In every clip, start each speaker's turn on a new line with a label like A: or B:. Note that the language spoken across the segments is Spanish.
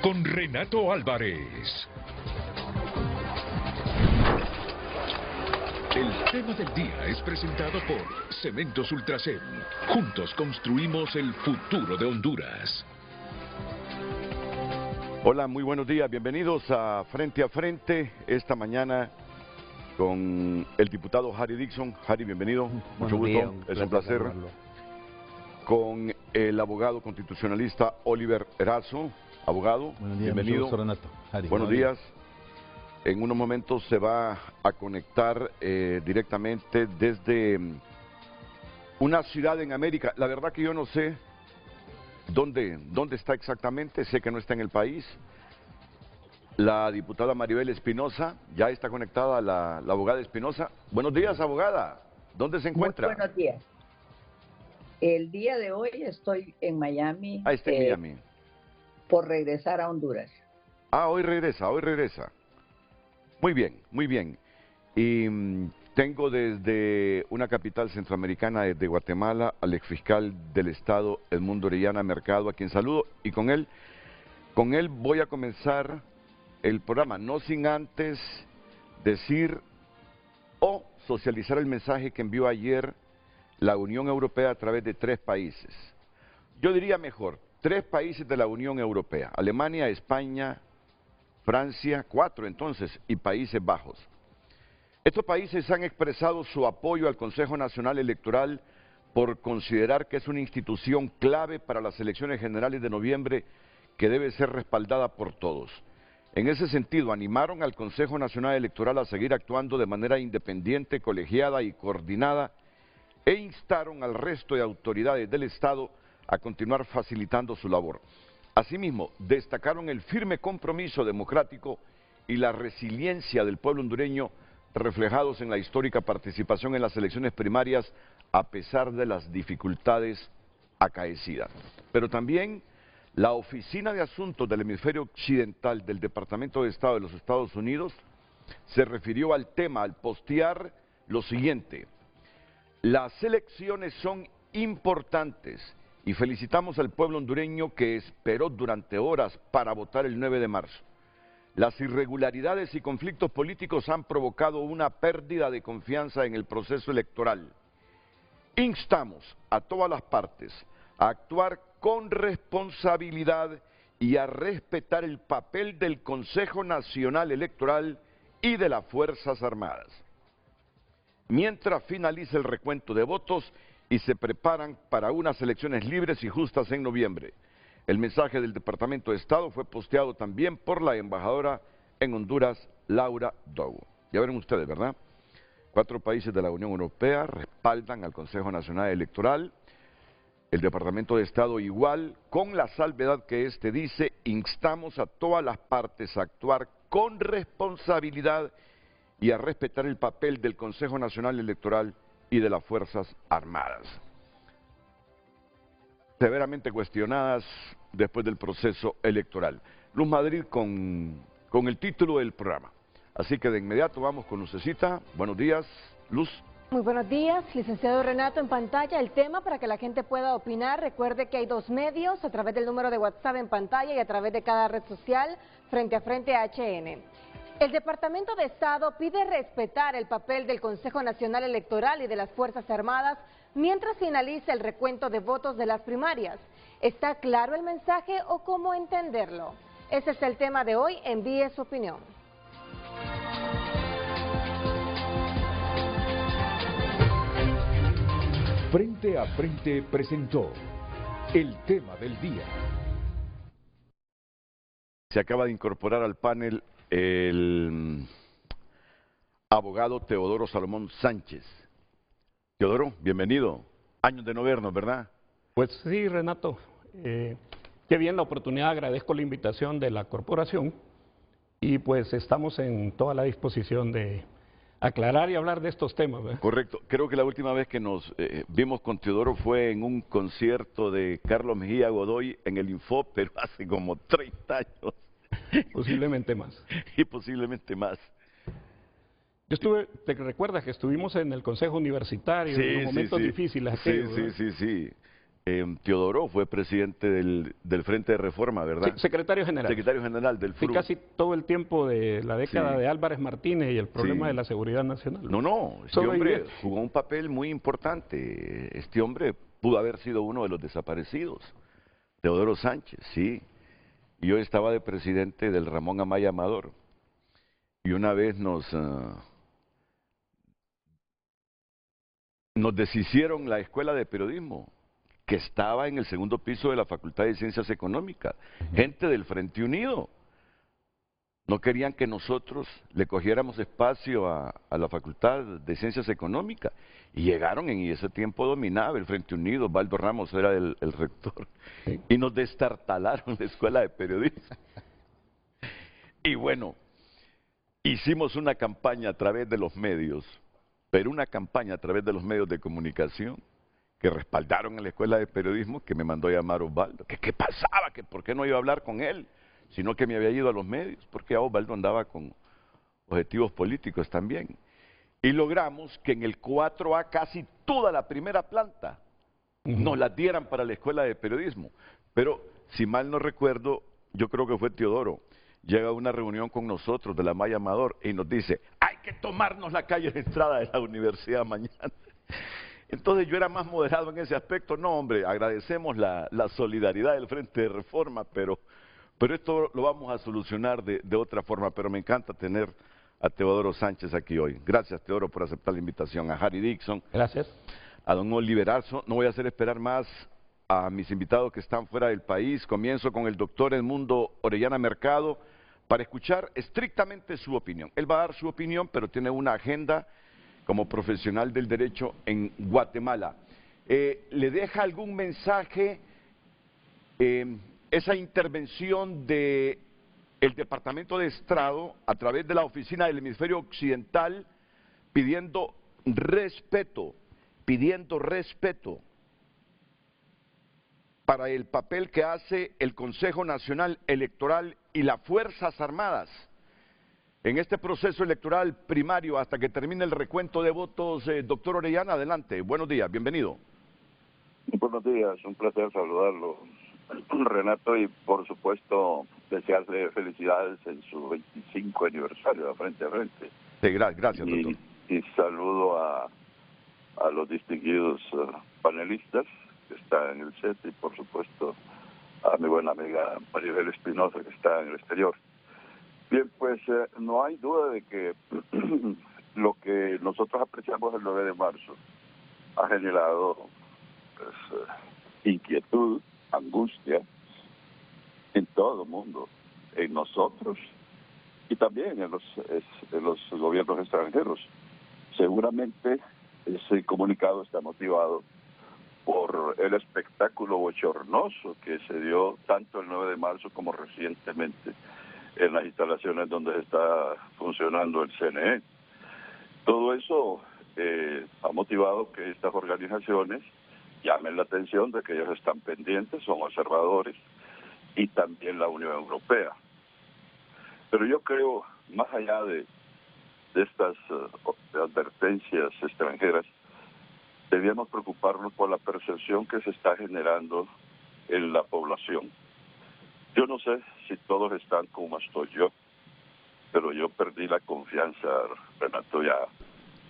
A: con Renato Álvarez. El tema del día es presentado por Cementos Ultracel. Juntos construimos el futuro de Honduras.
B: Hola, muy buenos días. Bienvenidos a Frente esta mañana con el diputado Harry Dixon. Harry, bienvenido. Mucho gusto. Es un placer. Con el abogado constitucionalista Oliver Erazo. Abogado,
C: buenos días,
B: bienvenido.
C: mucho gusto, Renato. Harry,
B: buenos días. En unos momentos se va a conectar directamente desde una ciudad en América. La verdad que yo no sé dónde está exactamente, sé que no está en el país. La diputada Maribel Espinosa, ya está conectada la abogada Espinosa. Buenos días, abogada. ¿Dónde se encuentra?
D: Muy buenos días. El día de hoy estoy en Miami.
B: Está en Miami.
D: Por regresar a Honduras.
B: Hoy regresa. Muy bien, muy bien. Y tengo desde una capital centroamericana, desde Guatemala, al exfiscal del Estado, Edmundo Orellana Mercado, a quien saludo. Y con él voy a comenzar el programa, no sin antes decir o socializar el mensaje que envió ayer la Unión Europea a través de 3 países. Yo diría mejor, 3 países de la Unión Europea: Alemania, España, Francia, 4 entonces, y Países Bajos. Estos países han expresado su apoyo al Consejo Nacional Electoral por considerar que es una institución clave para las elecciones generales de noviembre que debe ser respaldada por todos. En ese sentido, animaron al Consejo Nacional Electoral a seguir actuando de manera independiente, colegiada y coordinada, e instaron al resto de autoridades del Estado a continuar facilitando su labor. Asimismo, destacaron el firme compromiso democrático y la resiliencia del pueblo hondureño reflejados en la histórica participación en las elecciones primarias a pesar de las dificultades acaecidas. Pero también la Oficina de Asuntos del Hemisferio Occidental del Departamento de Estado de los Estados Unidos se refirió al tema al postear lo siguiente: las elecciones son importantes y felicitamos al pueblo hondureño que esperó durante horas para votar el 9 de marzo. Las irregularidades y conflictos políticos han provocado una pérdida de confianza en el proceso electoral. Instamos a todas las partes a actuar con responsabilidad y a respetar el papel del Consejo Nacional Electoral y de las Fuerzas Armadas. Mientras finalice el recuento de votos y se preparan para unas elecciones libres y justas en noviembre. El mensaje del Departamento de Estado fue posteado también por la embajadora en Honduras, Laura Dogo. Ya verán ustedes, ¿verdad? 4 países de la Unión Europea respaldan al Consejo Nacional Electoral. El Departamento de Estado igual, con la salvedad que este dice: instamos a todas las partes a actuar con responsabilidad y a respetar el papel del Consejo Nacional Electoral y de las Fuerzas Armadas. Severamente cuestionadas después del proceso electoral. Luz Madrid con el título del programa. Así que de inmediato vamos con Lucecita. Buenos días, Luz.
E: Muy buenos días, licenciado Renato. En pantalla el tema para que la gente pueda opinar. Recuerde que hay 2 medios, a través del número de WhatsApp en pantalla y a través de cada red social, Frente a Frente HN. El Departamento de Estado pide respetar el papel del Consejo Nacional Electoral y de las Fuerzas Armadas mientras finaliza el recuento de votos de las primarias. ¿Está claro el mensaje o cómo entenderlo? Ese es el tema de hoy. Envíe su opinión.
A: Frente a Frente presentó el tema del día.
B: Se acaba de incorporar al panel el abogado Teodoro Salomón Sánchez. Teodoro, bienvenido. Años de no vernos, ¿verdad?
F: Pues sí, Renato. Qué bien la oportunidad, agradezco la invitación de la corporación y pues estamos en toda la disposición de aclarar y hablar de estos temas, ¿verdad?
B: Correcto. Creo que la última vez que nos vimos con Teodoro fue en un concierto de Carlos Mejía Godoy en el Info, pero hace como 30 años.
F: Posiblemente más.
B: Y posiblemente más.
F: Yo estuve, ¿te recuerdas que estuvimos en el Consejo Universitario en unos momentos difíciles?
B: Sí. Teodoro fue presidente del Frente de Reforma, ¿verdad?
F: Sí, secretario general.
B: Secretario general del
F: Sí,
B: FRU.
F: casi todo el tiempo de la década
B: Sí.
F: de Álvarez Martínez y el problema
B: Sí.
F: de la seguridad nacional.
B: No, este
F: Solo
B: hombre
F: ahí.
B: jugó un papel muy importante. Este hombre pudo haber sido uno de los desaparecidos. Teodoro Sánchez, sí. Yo estaba de presidente del Ramón Amaya Amador. Y una vez nos deshicieron la escuela de periodismo, que estaba en el segundo piso de la Facultad de Ciencias Económicas. Gente del Frente Unido. No querían que nosotros le cogiéramos espacio a la Facultad de Ciencias Económicas. Y llegaron, en ese tiempo dominaba el Frente Unido, Osvaldo Ramos era el rector. Y nos destartalaron la escuela de periodismo. Y bueno, hicimos una campaña a través de los medios, pero una campaña a través de los medios de comunicación que respaldaron a la escuela de periodismo, que me mandó a llamar Osvaldo. Que qué pasaba, que por qué no iba a hablar con él, sino que me había ido a los medios, porque Osvaldo andaba con objetivos políticos también. Y logramos que en el 4A casi toda la primera planta nos la dieran para la escuela de periodismo. Pero, si mal no recuerdo, yo creo que fue Teodoro, llega a una reunión con nosotros de la Maya Amador y nos dice, hay que tomarnos la calle de entrada de la universidad mañana. Entonces yo era más moderado en ese aspecto. No, hombre, agradecemos la solidaridad del Frente de Reforma, pero esto lo vamos a solucionar de otra forma. Pero me encanta tener a Teodoro Sánchez aquí hoy. Gracias, Teodoro, por aceptar la invitación. A Harry Dixon.
F: Gracias.
B: A don Oliverazo. No voy a hacer esperar más a mis invitados que están fuera del país. Comienzo con el doctor Edmundo Orellana Mercado para escuchar estrictamente su opinión. Él va a dar su opinión, pero tiene una agenda como profesional del derecho en Guatemala. ¿Le deja algún mensaje esa intervención del Departamento de Estrado a través de la Oficina del Hemisferio Occidental pidiendo respeto para el papel que hace el Consejo Nacional Electoral y las Fuerzas Armadas en este proceso electoral primario hasta que termine el recuento de votos? Doctor Orellana, adelante. Buenos días, bienvenido.
C: Buenos días, un placer saludarlo, Renato, y por supuesto desearle felicidades en su 25 aniversario de Frente a Frente.
B: Sí, gracias, doctor.
C: Y saludo a los distinguidos panelistas que están en el set y por supuesto a mi buena amiga Maribel Espinosa que está en el exterior. Bien, pues no hay duda de que lo que nosotros apreciamos el 9 de marzo ha generado pues, inquietud, angustia en todo el mundo, en nosotros y también en los gobiernos extranjeros. Seguramente ese comunicado está motivado por el espectáculo bochornoso que se dio tanto el 9 de marzo como recientemente en las instalaciones donde está funcionando el CNE. Todo eso ha motivado que estas organizaciones llamen la atención de que ellos están pendientes, son observadores, y también la Unión Europea. Pero yo creo, más allá de estas advertencias extranjeras, debíamos preocuparnos por la percepción que se está generando en la población. Yo no sé si todos están como estoy yo, pero yo perdí la confianza, Renato, ya,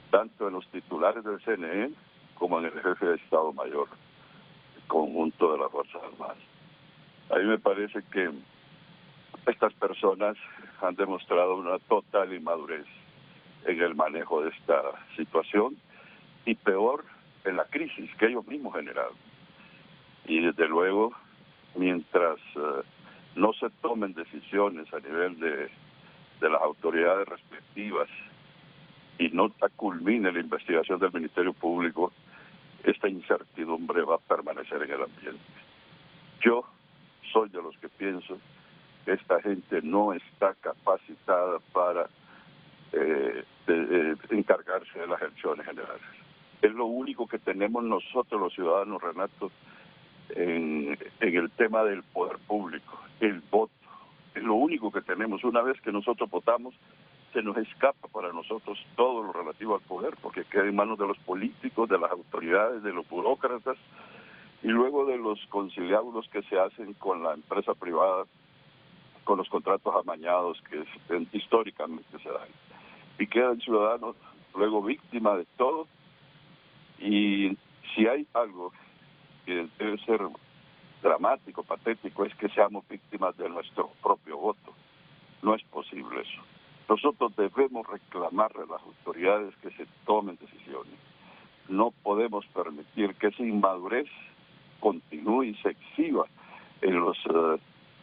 C: tanto en los titulares del CNE como en el jefe de Estado Mayor, el conjunto de las Fuerzas Armadas. A mí me parece que estas personas han demostrado una total inmadurez en el manejo de esta situación y peor, en la crisis que ellos mismos generaron. Y desde luego, mientras no se tomen decisiones a nivel de las autoridades respectivas y no culmine la investigación del Ministerio Público, esta incertidumbre va a permanecer en el ambiente. Yo soy de los que pienso que esta gente no está capacitada para encargarse de las elecciones generales. Es lo único que tenemos nosotros los ciudadanos, Renato, en el tema del poder público, el voto. Es lo único que tenemos. Una vez que nosotros votamos, se nos escapa para nosotros todo lo relativo al poder, porque queda en manos de los políticos, de las autoridades, de los burócratas, y luego de los conciliábulos que se hacen con la empresa privada, con los contratos amañados que históricamente se dan. Y queda el ciudadano luego víctima de todo, y si hay algo que debe ser dramático, patético, es que seamos víctimas de nuestro propio voto. No es posible eso. Nosotros debemos reclamarle a las autoridades que se tomen decisiones. No podemos permitir que esa inmadurez continúe y se exhiba en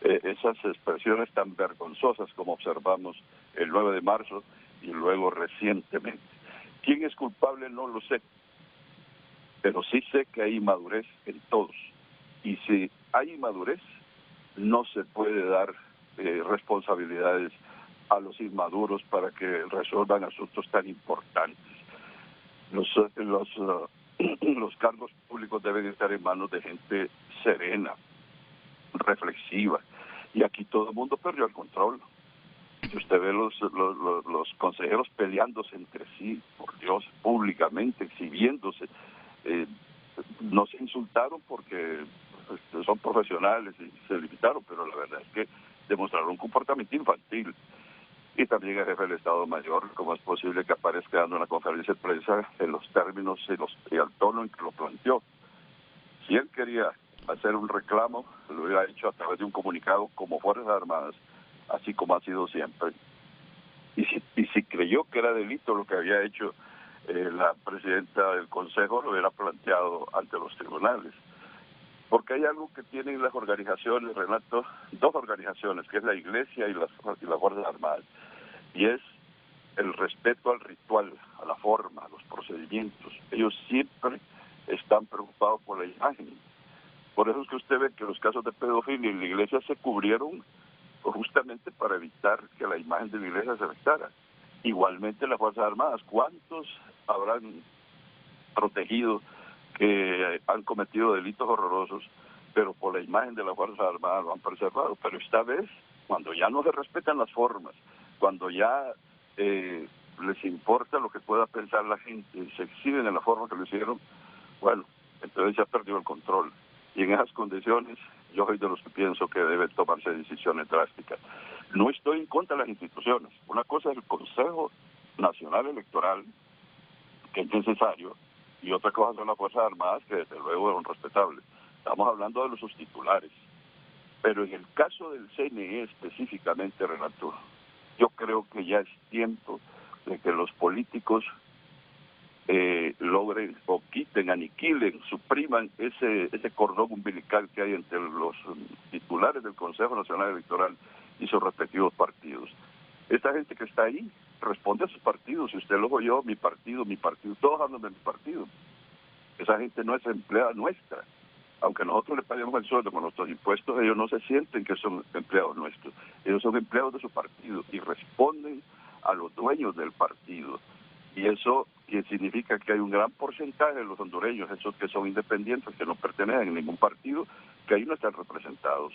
C: esas expresiones tan vergonzosas como observamos el 9 de marzo y luego recientemente. ¿Quién es culpable? No lo sé, pero sí sé que hay inmadurez en todos. Y si hay inmadurez, no se puede dar responsabilidades a los inmaduros para que resuelvan asuntos tan importantes. Los cargos públicos deben estar en manos de gente serena, reflexiva, y aquí todo el mundo perdió el control. Si usted ve los consejeros peleándose entre sí, por Dios, públicamente, exhibiéndose, no se insultaron porque son profesionales y se limitaron, pero la verdad es que demostraron un comportamiento infantil. Y también el jefe del Estado Mayor, ¿cómo es posible que aparezca dando una conferencia de prensa en los términos y al tono en que lo planteó? Si él quería hacer un reclamo, lo hubiera hecho a través de un comunicado como Fuerzas Armadas, así como ha sido siempre. Y si creyó que era delito lo que había hecho la presidenta del Consejo, lo hubiera planteado ante los tribunales. Porque hay algo que tienen las organizaciones, Renato, dos organizaciones, que es la Iglesia y las Fuerzas Armadas, y es el respeto al ritual, a la forma, a los procedimientos. Ellos siempre están preocupados por la imagen. Por eso es que usted ve que los casos de pedofilia en la Iglesia se cubrieron justamente para evitar que la imagen de la Iglesia se afectara. Igualmente las Fuerzas Armadas, ¿cuántos habrán protegido que han cometido delitos horrorosos, pero por la imagen de las Fuerzas Armadas lo han preservado? Pero esta vez, cuando ya no se respetan las formas, cuando ya les importa lo que pueda pensar la gente y se exhiben en la forma que lo hicieron, bueno, entonces ya perdió el control. Y en esas condiciones, yo soy de los que pienso que deben tomarse decisiones drásticas. No estoy en contra de las instituciones. Una cosa es el Consejo Nacional Electoral, que es necesario, y otra cosa son las Fuerzas Armadas, que desde luego son respetables. Estamos hablando de los sus titulares. Pero en el caso del CNE específicamente, Renato, yo creo que ya es tiempo de que los políticos logren o quiten, aniquilen, supriman ese cordón umbilical que hay entre los titulares del Consejo Nacional Electoral y sus respectivos partidos. Esta gente que está ahí responde a sus partidos. Si usted lo oyó, mi partido, todos hablan de mi partido. Esa gente no es empleada nuestra. Aunque nosotros les paguemos el sueldo con nuestros impuestos, ellos no se sienten que son empleados nuestros. Ellos son empleados de su partido y responden a los dueños del partido. Y eso que significa que hay un gran porcentaje de los hondureños, esos que son independientes, que no pertenecen a ningún partido, que ahí no están representados.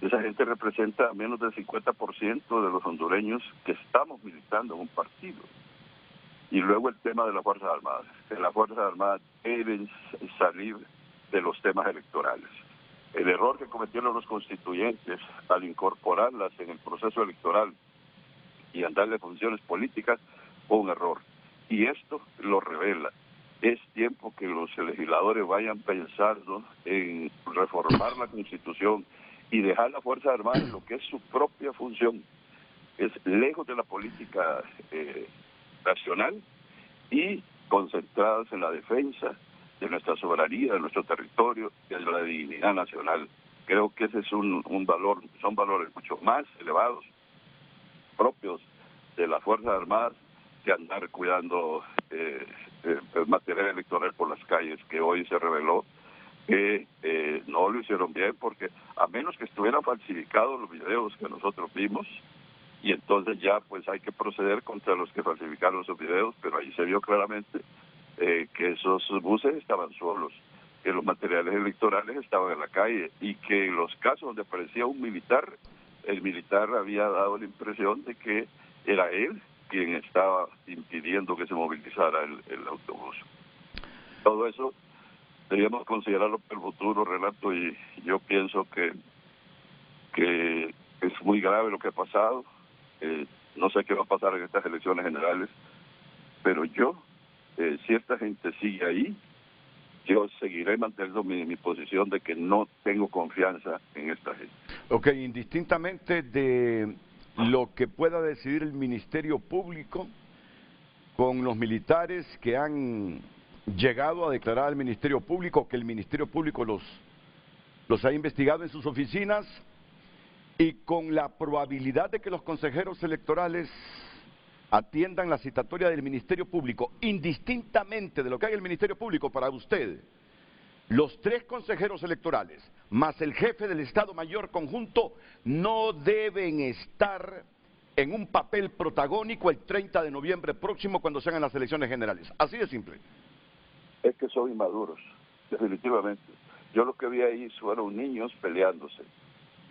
C: Esa gente representa a menos del 50% de los hondureños que estamos militando en un partido. Y luego el tema de las Fuerzas Armadas. Que las Fuerzas Armadas deben salir de los temas electorales. El error que cometieron los constituyentes al incorporarlas en el proceso electoral y al darle funciones políticas fue un error. Y esto lo revela. Es tiempo que los legisladores vayan pensando en reformar la Constitución y dejar la Fuerza Armada en lo que es su propia función. Es lejos de la política nacional y concentradas en la defensa de nuestra soberanía, de nuestro territorio y de la dignidad nacional. Creo que ese es un valor, son valores mucho más elevados, propios de las Fuerzas Armadas, que andar cuidando el material electoral por las calles, que hoy se reveló que no lo hicieron bien, porque a menos que estuvieran falsificados los videos que nosotros vimos, y entonces ya pues hay que proceder contra los que falsificaron esos videos, pero ahí se vio claramente que esos buses estaban solos, que los materiales electorales estaban en la calle y que en los casos donde aparecía un militar, el militar había dado la impresión de que era él quien estaba impidiendo que se movilizara el autobús. Todo eso debíamos considerarlo para el futuro, Renato, y yo pienso que es muy grave lo que ha pasado. No sé qué va a pasar en estas elecciones generales, pero yo, si esta gente sigue ahí, yo seguiré manteniendo mi posición de que no tengo confianza en esta gente.
B: Ok, indistintamente de lo que pueda decidir el Ministerio Público con los militares que han llegado a declarar al Ministerio Público, que el Ministerio Público los ha investigado en sus oficinas, y con la probabilidad de que los consejeros electorales atiendan la citatoria del Ministerio Público, indistintamente de lo que haga el Ministerio Público para usted, los 3 consejeros electorales, más el jefe del Estado Mayor Conjunto, no deben estar en un papel protagónico el 30 de noviembre próximo cuando se hagan las elecciones generales. Así de simple.
C: Es que son inmaduros, definitivamente. Yo lo que vi ahí fueron niños peleándose,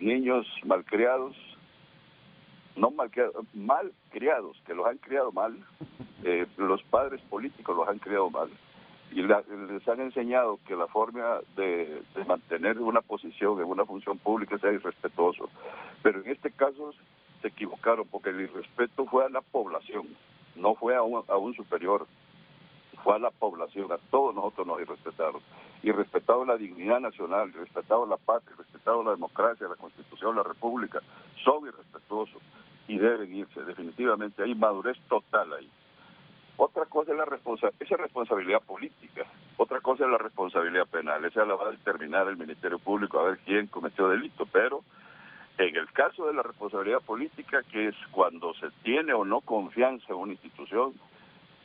C: niños malcriados, no malcriados, malcriados, que los han criado mal, los padres políticos los han criado mal, y les han enseñado que la forma de mantener una posición en una función pública sea irrespetuoso. Pero en este caso se equivocaron, porque el irrespeto fue a la población, no fue a un superior, fue a la población, a todos nosotros nos irrespetaron. Irrespetaron la dignidad nacional, irrespetaron la patria, irrespetaron la democracia, la Constitución, la República. Son irrespetuosos y deben irse, definitivamente. Hay madurez total ahí. Otra cosa es esa responsabilidad política, otra cosa es la responsabilidad penal. Esa la va a determinar el Ministerio Público a ver quién cometió delito, pero en el caso de la responsabilidad política, que es cuando se tiene o no confianza en una institución,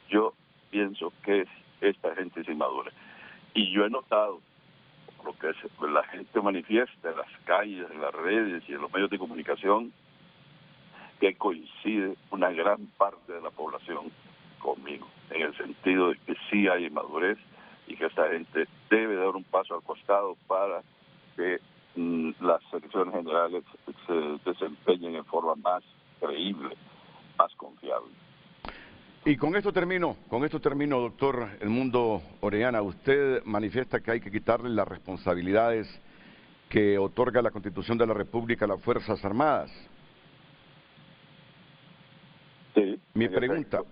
C: yo pienso que esta gente es inmadura. Y yo he notado lo que la gente manifiesta en las calles, en las redes y en los medios de comunicación, que coincide una gran parte de la población conmigo, en el sentido de que sí hay inmadurez y que esta gente debe dar un paso al costado para que las elecciones generales se desempeñen en forma más creíble, más confiable.
B: Y con esto termino, doctor Edmundo Orellana. Usted manifiesta que hay que quitarle las responsabilidades que otorga la Constitución de la República a las Fuerzas Armadas.
C: Sí.
B: Mi pregunta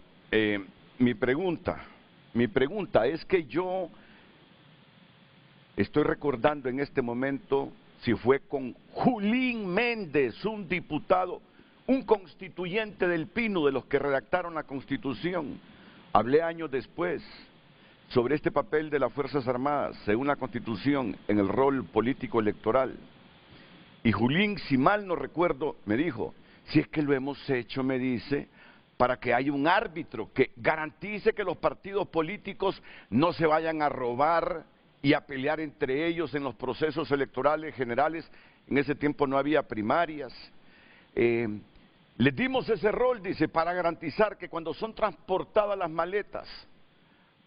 B: es que yo estoy recordando en este momento si fue con Julín Méndez, un diputado, un constituyente del Pino, de los que redactaron la Constitución. Hablé años después sobre este papel de las Fuerzas Armadas, según la Constitución, en el rol político electoral. Y Julín, si mal no recuerdo, me dijo, si es que lo hemos hecho, me dice, para que haya un árbitro que garantice que los partidos políticos no se vayan a robar y a pelear entre ellos en los procesos electorales generales. En ese tiempo no había primarias. Les dimos ese rol, dice, para garantizar que cuando son transportadas las maletas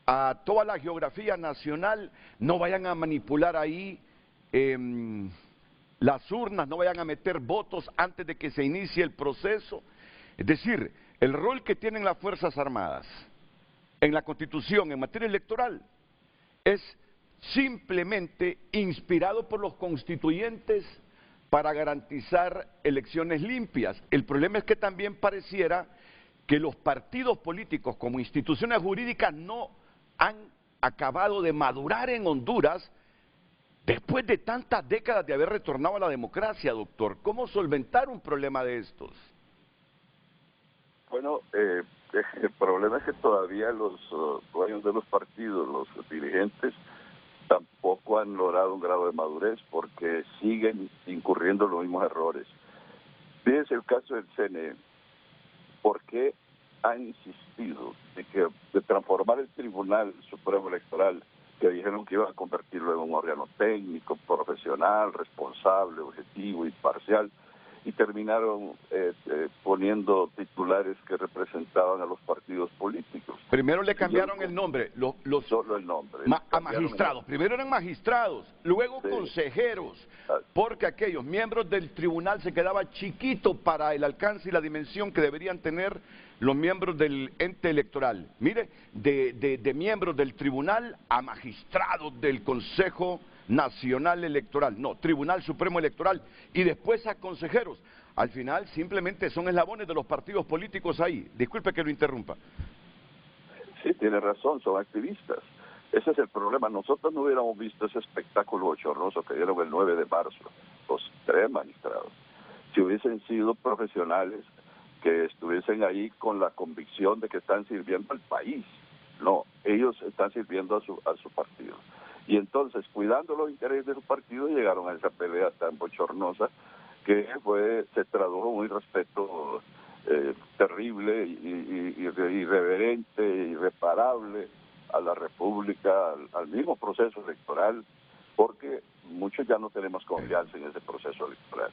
B: a toda la geografía nacional, no vayan a manipular ahí las urnas, no vayan a meter votos antes de que se inicie el proceso. Es decir, el rol que tienen las Fuerzas Armadas en la Constitución en materia electoral es simplemente inspirado por los constituyentes para garantizar elecciones limpias. El problema es que también pareciera que los partidos políticos como instituciones jurídicas no han acabado de madurar en Honduras después de tantas décadas de haber retornado a la democracia, doctor. ¿Cómo solventar un problema de estos?
C: Bueno, el problema es que todavía los dueños de los partidos, los dirigentes, tampoco han logrado un grado de madurez porque siguen incurriendo en los mismos errores. Fíjense el caso del CNE. ¿Por qué han insistido de transformar el Tribunal Supremo Electoral, que dijeron que iban a convertirlo en un órgano técnico, profesional, responsable, objetivo, imparcial, y terminaron poniendo titulares que representaban a los partidos políticos.
B: Primero le cambiaron el nombre,
C: solo el nombre.
B: A magistrados. Primero eran magistrados, luego
C: sí,
B: consejeros, porque aquellos miembros del tribunal se quedaba chiquito para el alcance y la dimensión que deberían tener los miembros del ente electoral. Mire, de miembros del tribunal a magistrados del Consejo Nacional Electoral, no, Tribunal Supremo Electoral, y después a consejeros. Al final simplemente son eslabones de los partidos políticos ahí. Disculpe que lo interrumpa.
C: Sí, tiene razón, son activistas. Ese es el problema. Nosotros no hubiéramos visto ese espectáculo bochornoso que dieron el 9 de marzo, los 3 magistrados, si hubiesen sido profesionales que estuviesen ahí con la convicción de que están sirviendo al país. No, ellos están sirviendo a su partido. Y entonces, cuidando los intereses de su partido, llegaron a esa pelea tan bochornosa que se tradujo en un irrespeto terrible, irreverente, irreparable a la República, al mismo proceso electoral, porque muchos ya no tenemos confianza en ese proceso electoral.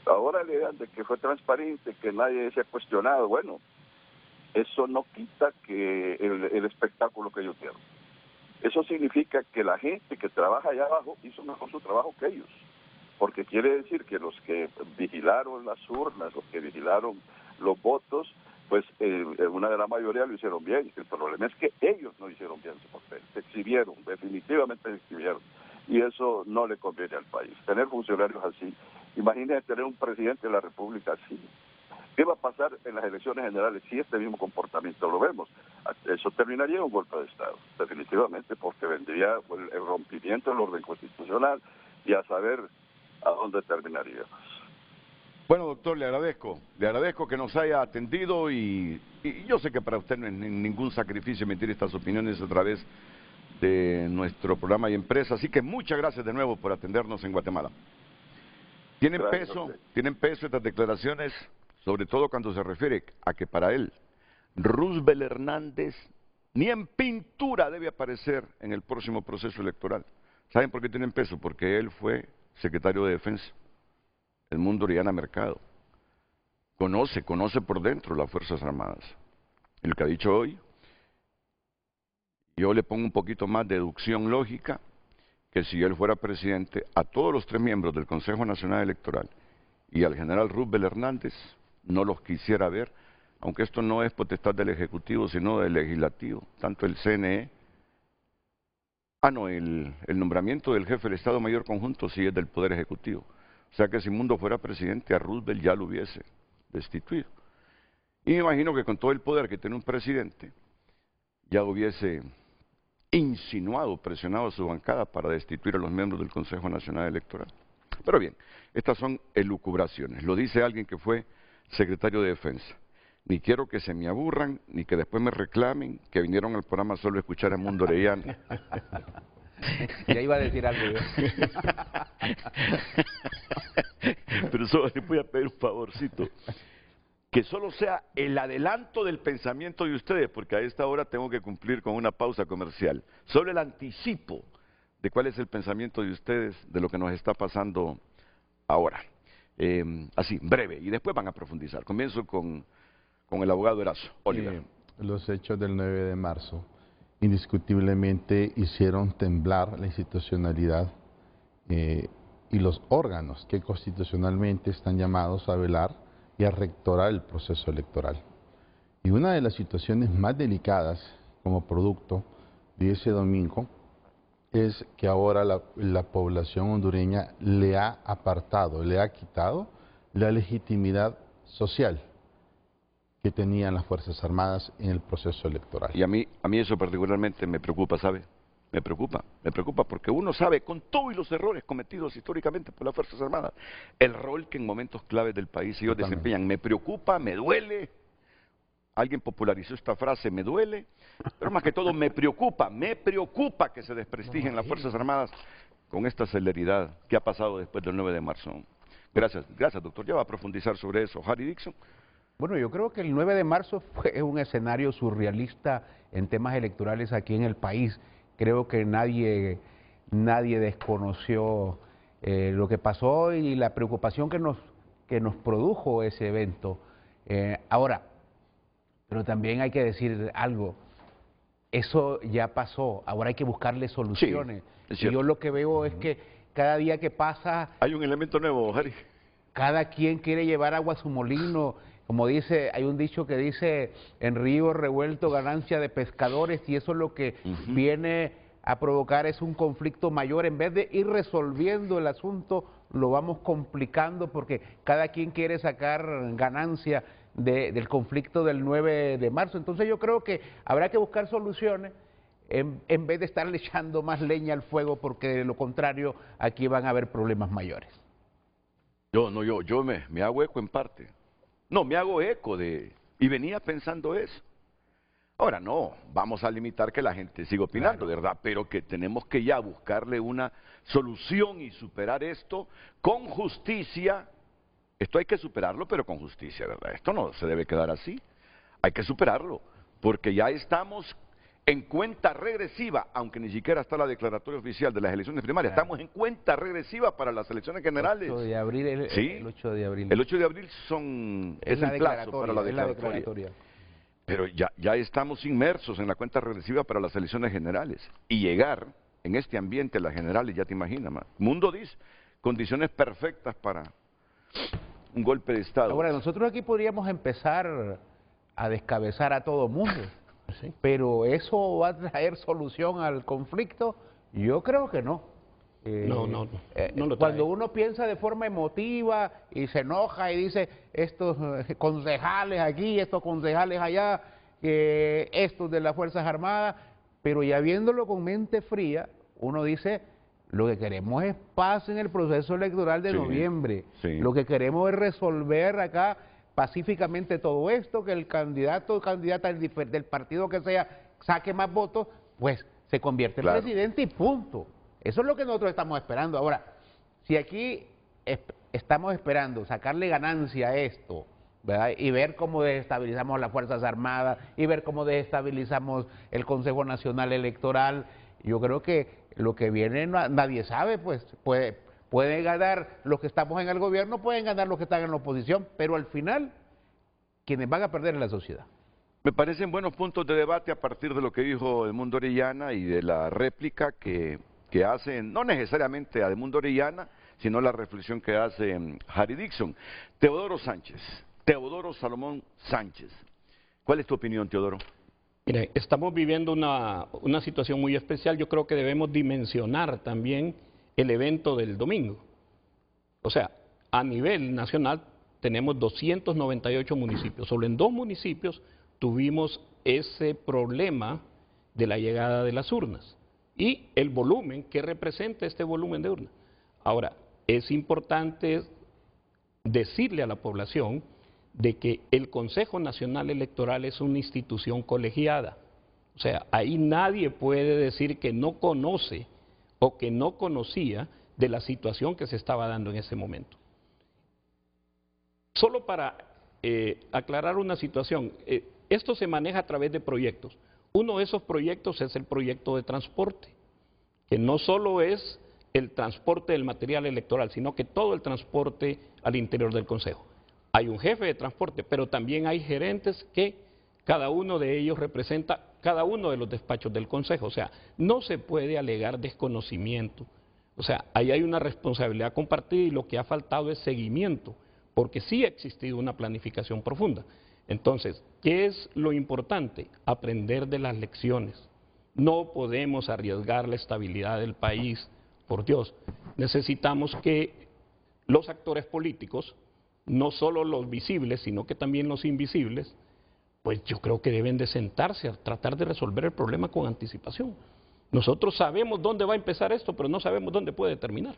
C: Ahora le dan de que fue transparente, que nadie se ha cuestionado. Bueno, eso no quita que el espectáculo que ellos dieron. Eso significa que la gente que trabaja allá abajo hizo mejor su trabajo que ellos, porque quiere decir que los que vigilaron las urnas, los que vigilaron los votos, pues una gran mayoría lo hicieron bien. El problema es que ellos no hicieron bien su papel, se exhibieron, definitivamente se exhibieron, y eso no le conviene al país. Tener funcionarios así, imagínense tener un presidente de la República así. ¿Qué va a pasar en las elecciones generales si este mismo comportamiento lo vemos? Eso terminaría en un golpe de Estado, definitivamente, porque vendría el rompimiento del orden constitucional y a saber a dónde terminaría.
B: Bueno, doctor, le agradezco que nos haya atendido y yo sé que para usted no es ningún sacrificio emitir estas opiniones a través de nuestro programa y empresa, así que muchas gracias de nuevo por atendernos en Guatemala. ¿Tienen peso estas declaraciones? Sobre todo cuando se refiere a que para él, Roosevelt Hernández ni en pintura debe aparecer en el próximo proceso electoral. ¿Saben por qué tienen peso? Porque él fue secretario de Defensa, el mundo Oriana Mercado. Conoce por dentro las Fuerzas Armadas. Y lo que ha dicho hoy, yo le pongo un poquito más de deducción lógica, que si él fuera presidente, a todos los 3 miembros del Consejo Nacional Electoral y al general Roosevelt Hernández, no los quisiera ver, aunque esto no es potestad del Ejecutivo, sino del Legislativo, tanto el CNE. El nombramiento del jefe del Estado Mayor Conjunto sí es del Poder Ejecutivo. O sea que si Mundo fuera presidente, a Roosevelt ya lo hubiese destituido. Y me imagino que con todo el poder que tiene un presidente, ya hubiese insinuado, presionado a su bancada para destituir a los miembros del Consejo Nacional Electoral. Pero bien, estas son elucubraciones. Lo dice alguien que fue secretario de Defensa. Ni quiero que se me aburran, ni que después me reclamen que vinieron al programa solo a escuchar a Mundo Orellana.
G: Ya iba a decir algo yo.
B: Pero solo les voy a pedir un favorcito. Que solo sea el adelanto del pensamiento de ustedes, porque a esta hora tengo que cumplir con una pausa comercial. Solo el anticipo de cuál es el pensamiento de ustedes de lo que nos está pasando ahora. Así, breve, y después van a profundizar. Comienzo con el abogado Erazo. Oliver.
H: Los hechos del 9 de marzo indiscutiblemente hicieron temblar la institucionalidad y los órganos que constitucionalmente están llamados a velar y a rectorar el proceso electoral. Y una de las situaciones más delicadas como producto de ese domingo es que ahora la población hondureña le ha apartado, le ha quitado la legitimidad social que tenían las Fuerzas Armadas en el proceso electoral.
B: Y a mí eso particularmente me preocupa, ¿sabe? Me preocupa porque uno sabe, con todos los errores cometidos históricamente por las Fuerzas Armadas, el rol que en momentos claves del país ellos desempeñan. Me preocupa, me duele. Alguien popularizó esta frase, me duele, pero más que todo me preocupa que se desprestigien las Fuerzas Armadas con esta celeridad que ha pasado después del 9 de marzo. Gracias, doctor. Ya va a profundizar sobre eso. Harry Dixon.
G: Bueno, yo creo que el 9 de marzo fue un escenario surrealista en temas electorales aquí en el país. Creo que nadie desconoció lo que pasó y la preocupación que nos produjo ese evento. Ahora, pero también hay que decir algo, eso ya pasó, ahora hay que buscarle soluciones.
B: Sí,
G: y yo lo que veo es que cada día que pasa...
B: Hay un elemento nuevo, Harry.
G: Cada quien quiere llevar agua a su molino. Como dice, hay un dicho que dice, en río revuelto ganancia de pescadores, y eso es lo que viene a provocar es un conflicto mayor. En vez de ir resolviendo el asunto, lo vamos complicando porque cada quien quiere sacar ganancia del conflicto del 9 de marzo. Entonces yo creo que habrá que buscar soluciones en vez de estarle echando más leña al fuego, porque de lo contrario aquí van a haber problemas mayores.
B: Yo me hago eco en parte. No, me hago eco y venía pensando eso. Ahora no, vamos a limitar que la gente siga opinando, claro, ¿verdad? Pero que tenemos que ya buscarle una solución y superar esto con justicia. Esto hay que superarlo, pero con justicia, ¿verdad? Esto no se debe quedar así. Hay que superarlo, porque ya estamos en cuenta regresiva, aunque ni siquiera está la declaratoria oficial de las elecciones primarias. Claro. Estamos en cuenta regresiva para las elecciones generales.
G: 8 de abril,
B: ¿Sí?
G: El 8 de abril.
B: El 8 de abril es el plazo para la declaratoria. Pero ya estamos inmersos en la cuenta regresiva para las elecciones generales. Y llegar en este ambiente a las generales, ya te imaginas, Mundo dice, condiciones perfectas para un golpe de Estado.
G: Ahora, nosotros aquí podríamos empezar a descabezar a todo mundo. Sí. Pero ¿eso va a traer solución al conflicto? Yo creo que no.
F: No lo
G: cuando uno piensa de forma emotiva y se enoja y dice estos concejales aquí, estos concejales allá, estos de las Fuerzas Armadas, pero ya viéndolo con mente fría, uno dice, lo que queremos es paz en el proceso electoral de noviembre. Sí. Lo que queremos es resolver acá pacíficamente todo esto, que el candidato o candidata del partido que sea saque más votos, pues se convierte en presidente y punto. Eso es lo que nosotros estamos esperando. Ahora, si aquí estamos esperando sacarle ganancia a esto, ¿verdad? Y ver cómo desestabilizamos las Fuerzas Armadas, y ver cómo desestabilizamos el Consejo Nacional Electoral, yo creo que lo que viene nadie sabe, pues pueden ganar los que estamos en el gobierno, pueden ganar los que están en la oposición, pero al final, quienes van a perder es la sociedad.
B: Me parecen buenos puntos de debate a partir de lo que dijo Edmundo Orellana y de la réplica que hacen, no necesariamente a Edmundo Orellana, sino la reflexión que hace Harry Dixon. Teodoro Salomón Sánchez. ¿Cuál es tu opinión, Teodoro?
F: Mire, estamos viviendo una situación muy especial. Yo creo que debemos dimensionar también el evento del domingo. O sea, a nivel nacional tenemos 298 municipios. Solo en 2 municipios tuvimos ese problema de la llegada de las urnas y el volumen que representa este volumen de urnas. Ahora, es importante decirle a la población de que el Consejo Nacional Electoral es una institución colegiada. O sea, ahí nadie puede decir que no conoce o que no conocía de la situación que se estaba dando en ese momento. Solo para aclarar una situación, esto se maneja a través de proyectos. Uno de esos proyectos es el proyecto de transporte, que no solo es el transporte del material electoral, sino que todo el transporte al interior del Consejo. Hay un jefe de transporte, pero también hay gerentes que cada uno de ellos representa cada uno de los despachos del Consejo. O sea, no se puede alegar desconocimiento. O sea, ahí hay una responsabilidad compartida y lo que ha faltado es seguimiento, porque sí ha existido una planificación profunda. Entonces, ¿qué es lo importante? Aprender de las lecciones. No podemos arriesgar la estabilidad del país, por Dios. Necesitamos que los actores políticos, no solo los visibles, sino que también los invisibles, pues yo creo que deben de sentarse a tratar de resolver el problema con anticipación. Nosotros sabemos dónde va a empezar esto, pero no sabemos dónde puede terminar.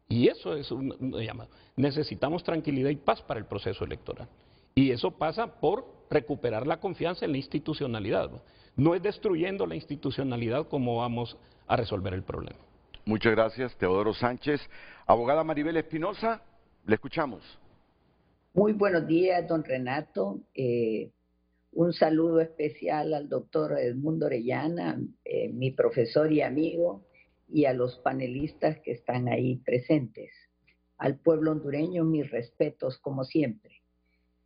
F: Y eso es un llamado. Necesitamos tranquilidad y paz para el proceso electoral. Y eso pasa por recuperar la confianza en la institucionalidad. No es destruyendo la institucionalidad como vamos a resolver el problema.
B: Muchas gracias, Teodoro Sánchez. Abogada Maribel Espinosa, le escuchamos.
D: Muy buenos días, don Renato. Un saludo especial al doctor Edmundo Orellana, mi profesor y amigo, y a los panelistas que están ahí presentes. al pueblo hondureño, mis respetos como siempre.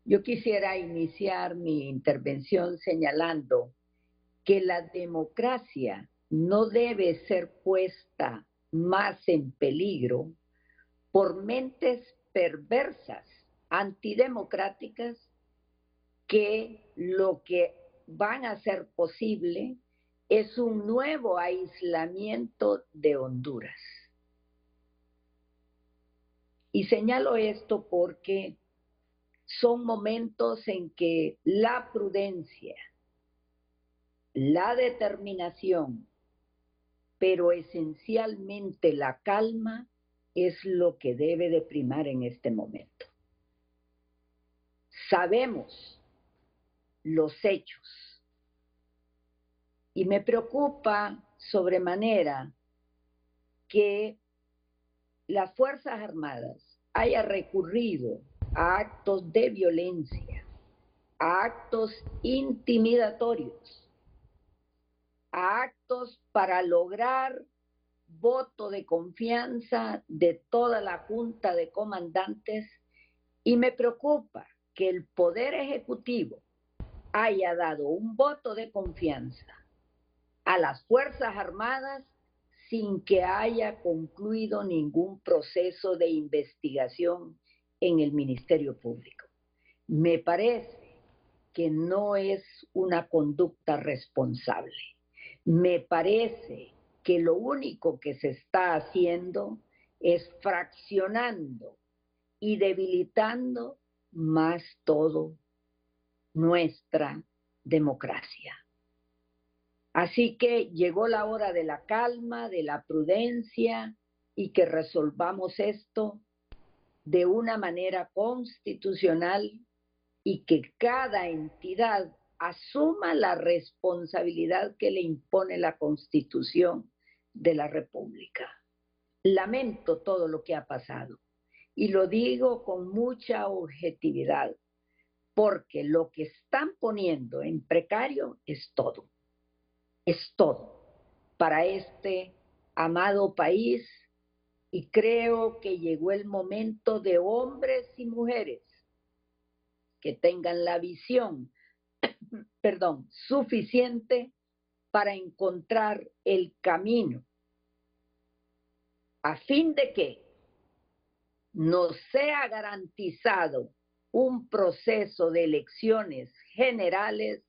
D: Yo quisiera iniciar mi intervención señalando que la democracia no debe ser puesta más en peligro por mentes perversas, antidemocráticas, que lo que van a hacer posible es un nuevo aislamiento de Honduras. Y señalo esto porque son momentos en que la prudencia, la determinación, pero esencialmente la calma es lo que debe de primar en este momento. Sabemos los hechos y me preocupa sobremanera que las Fuerzas Armadas haya recurrido a actos de violencia, a actos intimidatorios, a actos para lograr voto de confianza de toda la Junta de Comandantes, y me preocupa que el Poder Ejecutivo haya dado un voto de confianza a las Fuerzas Armadas sin que haya concluido ningún proceso de investigación en el Ministerio Público. Me parece que no es una conducta responsable. Me parece que lo único que se está haciendo es fraccionando y debilitando más todo nuestra democracia. Así que llegó la hora de la calma, de la prudencia y que resolvamos esto de una manera constitucional y que cada entidad asuma la responsabilidad que le impone la Constitución de la República. Lamento todo lo que ha pasado y lo digo con mucha objetividad, porque lo que están poniendo en precario es todo para este amado país, y creo que llegó el momento de hombres y mujeres que tengan la visión, suficiente para encontrar el camino a fin de que nos sea garantizado un proceso de elecciones generales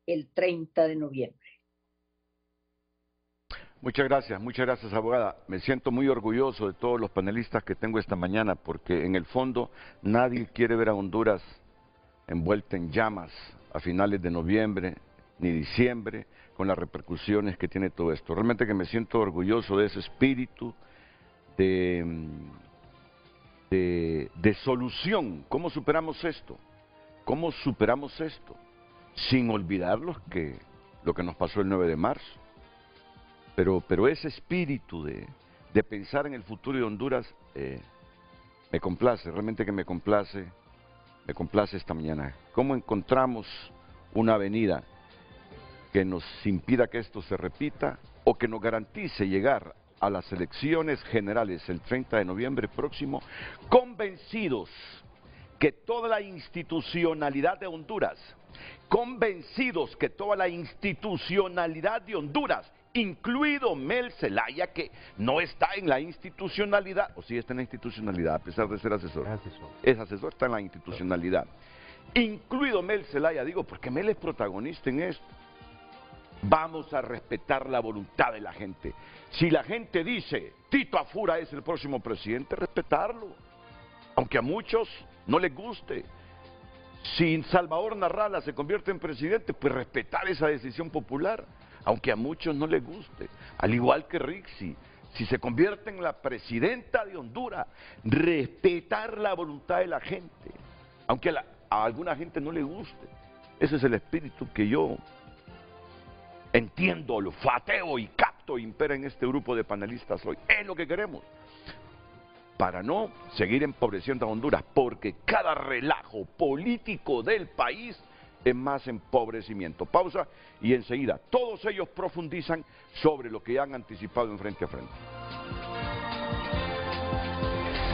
D: el 30 de noviembre.
B: Muchas gracias, abogada. Me siento muy orgulloso de todos los panelistas que tengo esta mañana, porque en el fondo nadie quiere ver a Honduras envuelta en llamas a finales de noviembre ni diciembre, con las repercusiones que tiene todo esto. Realmente que me siento orgulloso de ese espíritu de solución. ¿Cómo superamos esto? ¿Cómo superamos esto? Sin olvidar lo que nos pasó el 9 de marzo. Pero ese espíritu de pensar en el futuro de Honduras me complace, realmente que me complace esta mañana. ¿Cómo encontramos una avenida que nos impida que esto se repita o que nos garantice llegar a las elecciones generales el 30 de noviembre próximo, convencidos que toda la institucionalidad de Honduras, incluido Mel Zelaya, que no está en la institucionalidad, o sí está en la institucionalidad, a pesar de ser asesor. Es asesor, está en la institucionalidad. Incluido Mel Zelaya, digo, porque Mel es protagonista en esto. Vamos a respetar la voluntad de la gente. Si la gente dice, Tito Afura es el próximo presidente, respetarlo. Aunque a muchos no les guste. Si Salvador Narrala se convierte en presidente, pues respetar esa decisión popular. Aunque a muchos no les guste. Al igual que Rixi, si se convierte en la presidenta de Honduras, respetar la voluntad de la gente. Aunque a alguna gente no le guste. Ese es el espíritu que yo entiendo, lo fateo y capto, impera en este grupo de panelistas hoy. Es lo que queremos. Para no seguir empobreciendo a Honduras, porque cada relajo político del país es más empobrecimiento. Pausa y enseguida todos ellos profundizan sobre lo que ya han anticipado en Frente a Frente.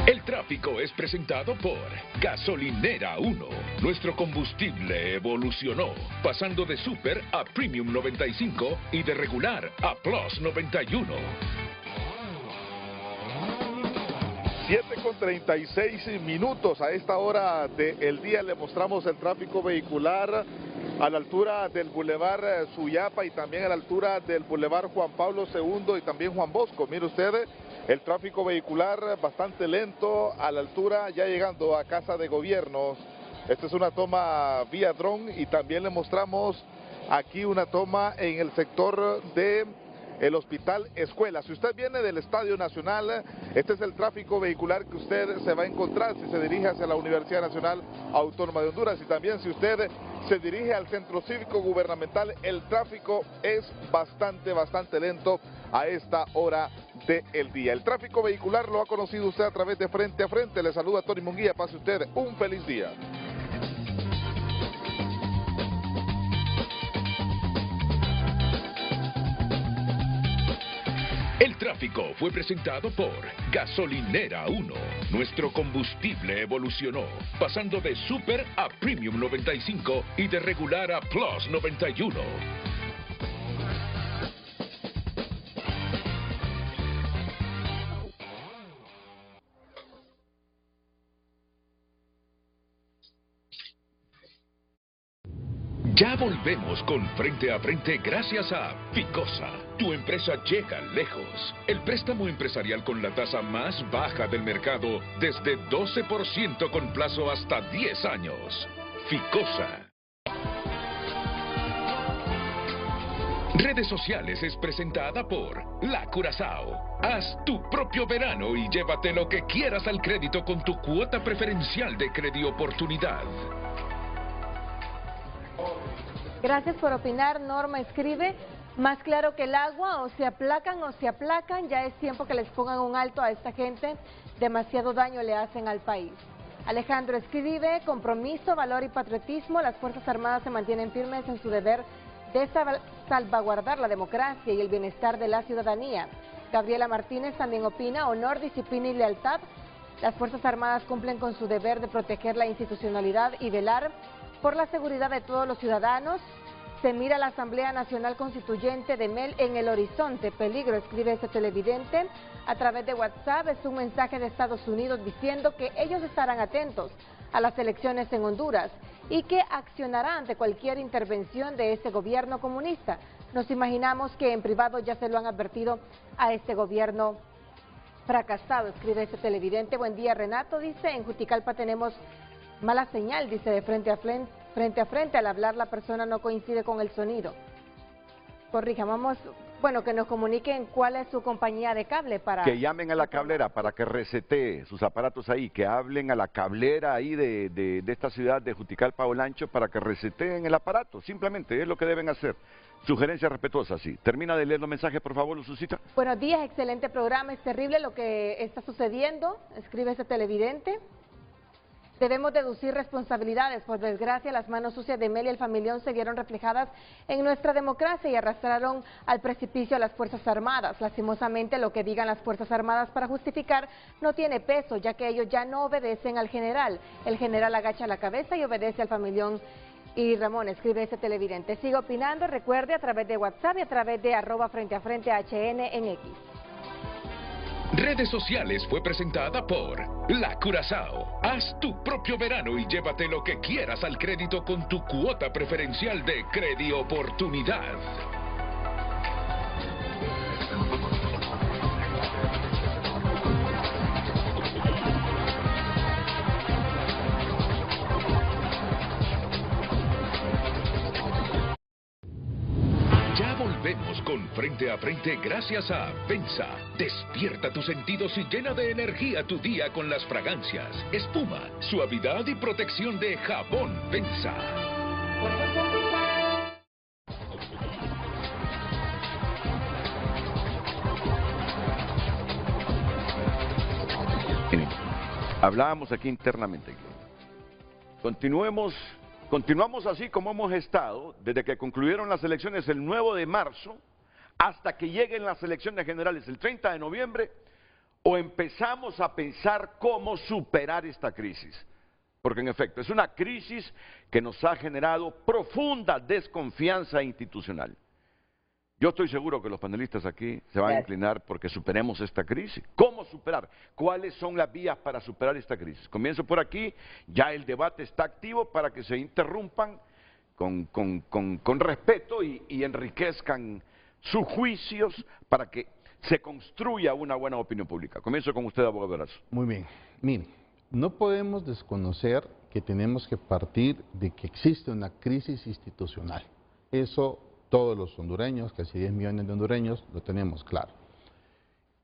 A: El tráfico es presentado por Gasolinera 1. Nuestro combustible evolucionó, pasando de Super a Premium 95 y de regular a Plus 91.
I: 7:36 a esta hora del día le mostramos el tráfico vehicular a la altura del Boulevard Suyapa y también a la altura del Boulevard Juan Pablo II y también Juan Bosco. Mire usted, el tráfico vehicular bastante lento a la altura, ya llegando a Casa de Gobierno. Esta es una toma vía dron y también le mostramos aquí una toma en el sector de el Hospital Escuela. Si usted viene del Estadio Nacional, este es el tráfico vehicular que usted se va a encontrar si se dirige hacia la Universidad Nacional Autónoma de Honduras, y también si usted se dirige al Centro Cívico Gubernamental, el tráfico es bastante lento a esta hora del día. El tráfico vehicular lo ha conocido usted a través de Frente a Frente. Le saluda Tony Munguía, pase usted un feliz día.
A: El tráfico fue presentado por Gasolinera 1. Nuestro combustible evolucionó, pasando de Super a Premium 95 y de regular a Plus 91. Ya volvemos con Frente a Frente gracias a Ficosa. Tu empresa llega lejos. El préstamo empresarial con la tasa más baja del mercado desde 12% con plazo hasta 10 años. Ficosa. Redes Sociales es presentada por La Curazao. Haz tu propio verano y llévate lo que quieras al crédito con tu cuota preferencial de Credioportunidad.
E: Gracias por opinar. Norma escribe, más claro que el agua, o se aplacan, ya es tiempo que les pongan un alto a esta gente, demasiado daño le hacen al país. Alejandro escribe, compromiso, valor y patriotismo, las Fuerzas Armadas se mantienen firmes en su deber de salvaguardar la democracia y el bienestar de la ciudadanía. Gabriela Martínez también opina, honor, disciplina y lealtad, las Fuerzas Armadas cumplen con su deber de proteger la institucionalidad y velar por la seguridad de todos los ciudadanos. Se mira la Asamblea Nacional Constituyente de MEL en el horizonte. Peligro, escribe este televidente a través de WhatsApp. Es un mensaje de Estados Unidos diciendo que ellos estarán atentos a las elecciones en Honduras y que accionará ante cualquier intervención de este gobierno comunista. Nos imaginamos que en privado ya se lo han advertido a este gobierno fracasado, escribe este televidente. Buen día, Renato, dice, en Juticalpa tenemos mala señal, dice, de frente a frente, al hablar la persona no coincide con el sonido. Corrija, vamos, bueno, que nos comuniquen cuál es su compañía de cable para...
B: Que llamen a la cablera para que resete sus aparatos ahí, que hablen a la cablera ahí de esta ciudad de Juticalpa Olancho para que reseteen el aparato, simplemente es lo que deben hacer. Sugerencia respetuosa, sí. Termina de leer los mensajes, por favor, Luzucita.
E: Buenos días, excelente programa, es terrible lo que está sucediendo, escribe este televidente. Debemos deducir responsabilidades. Por desgracia, las manos sucias de Mel y el familión se vieron reflejadas en nuestra democracia y arrastraron al precipicio a las Fuerzas Armadas. Lastimosamente, lo que digan las Fuerzas Armadas para justificar no tiene peso, ya que ellos ya no obedecen al general. El general agacha la cabeza y obedece al familión. Y Ramón, escribe este televidente. Sigue opinando, recuerde, a través de WhatsApp y a través de @FrenteAFrente_HN en X.
A: Redes Sociales fue presentada por La Curazao. Haz tu propio verano y llévate lo que quieras al crédito con tu cuota preferencial de Credioportunidad. Ya volvemos con Frente a Frente gracias a Pensa. Despierta tus sentidos y llena de energía tu día con las fragancias, espuma, suavidad y protección de Jabón Pensa.
B: Hablábamos aquí internamente. Continuamos así como hemos estado desde que concluyeron las elecciones el 9 de marzo hasta que lleguen las elecciones generales el 30 de noviembre. o empezamos a pensar cómo superar esta crisis. Porque en efecto, es una crisis que nos ha generado profunda desconfianza institucional. Yo estoy seguro que los panelistas aquí se van a inclinar porque superemos esta crisis. ¿Cómo superar? ¿Cuáles son las vías para superar esta crisis? Comienzo por aquí, ya el debate está activo para que se interrumpan con respeto y enriquezcan sus juicios para que se construya una buena opinión pública. Comienzo con usted, abogado Erazo.
H: Muy bien. Mire, no podemos desconocer que tenemos que partir de que existe una crisis institucional. Eso todos los hondureños, casi 10 millones de hondureños, lo tenemos claro.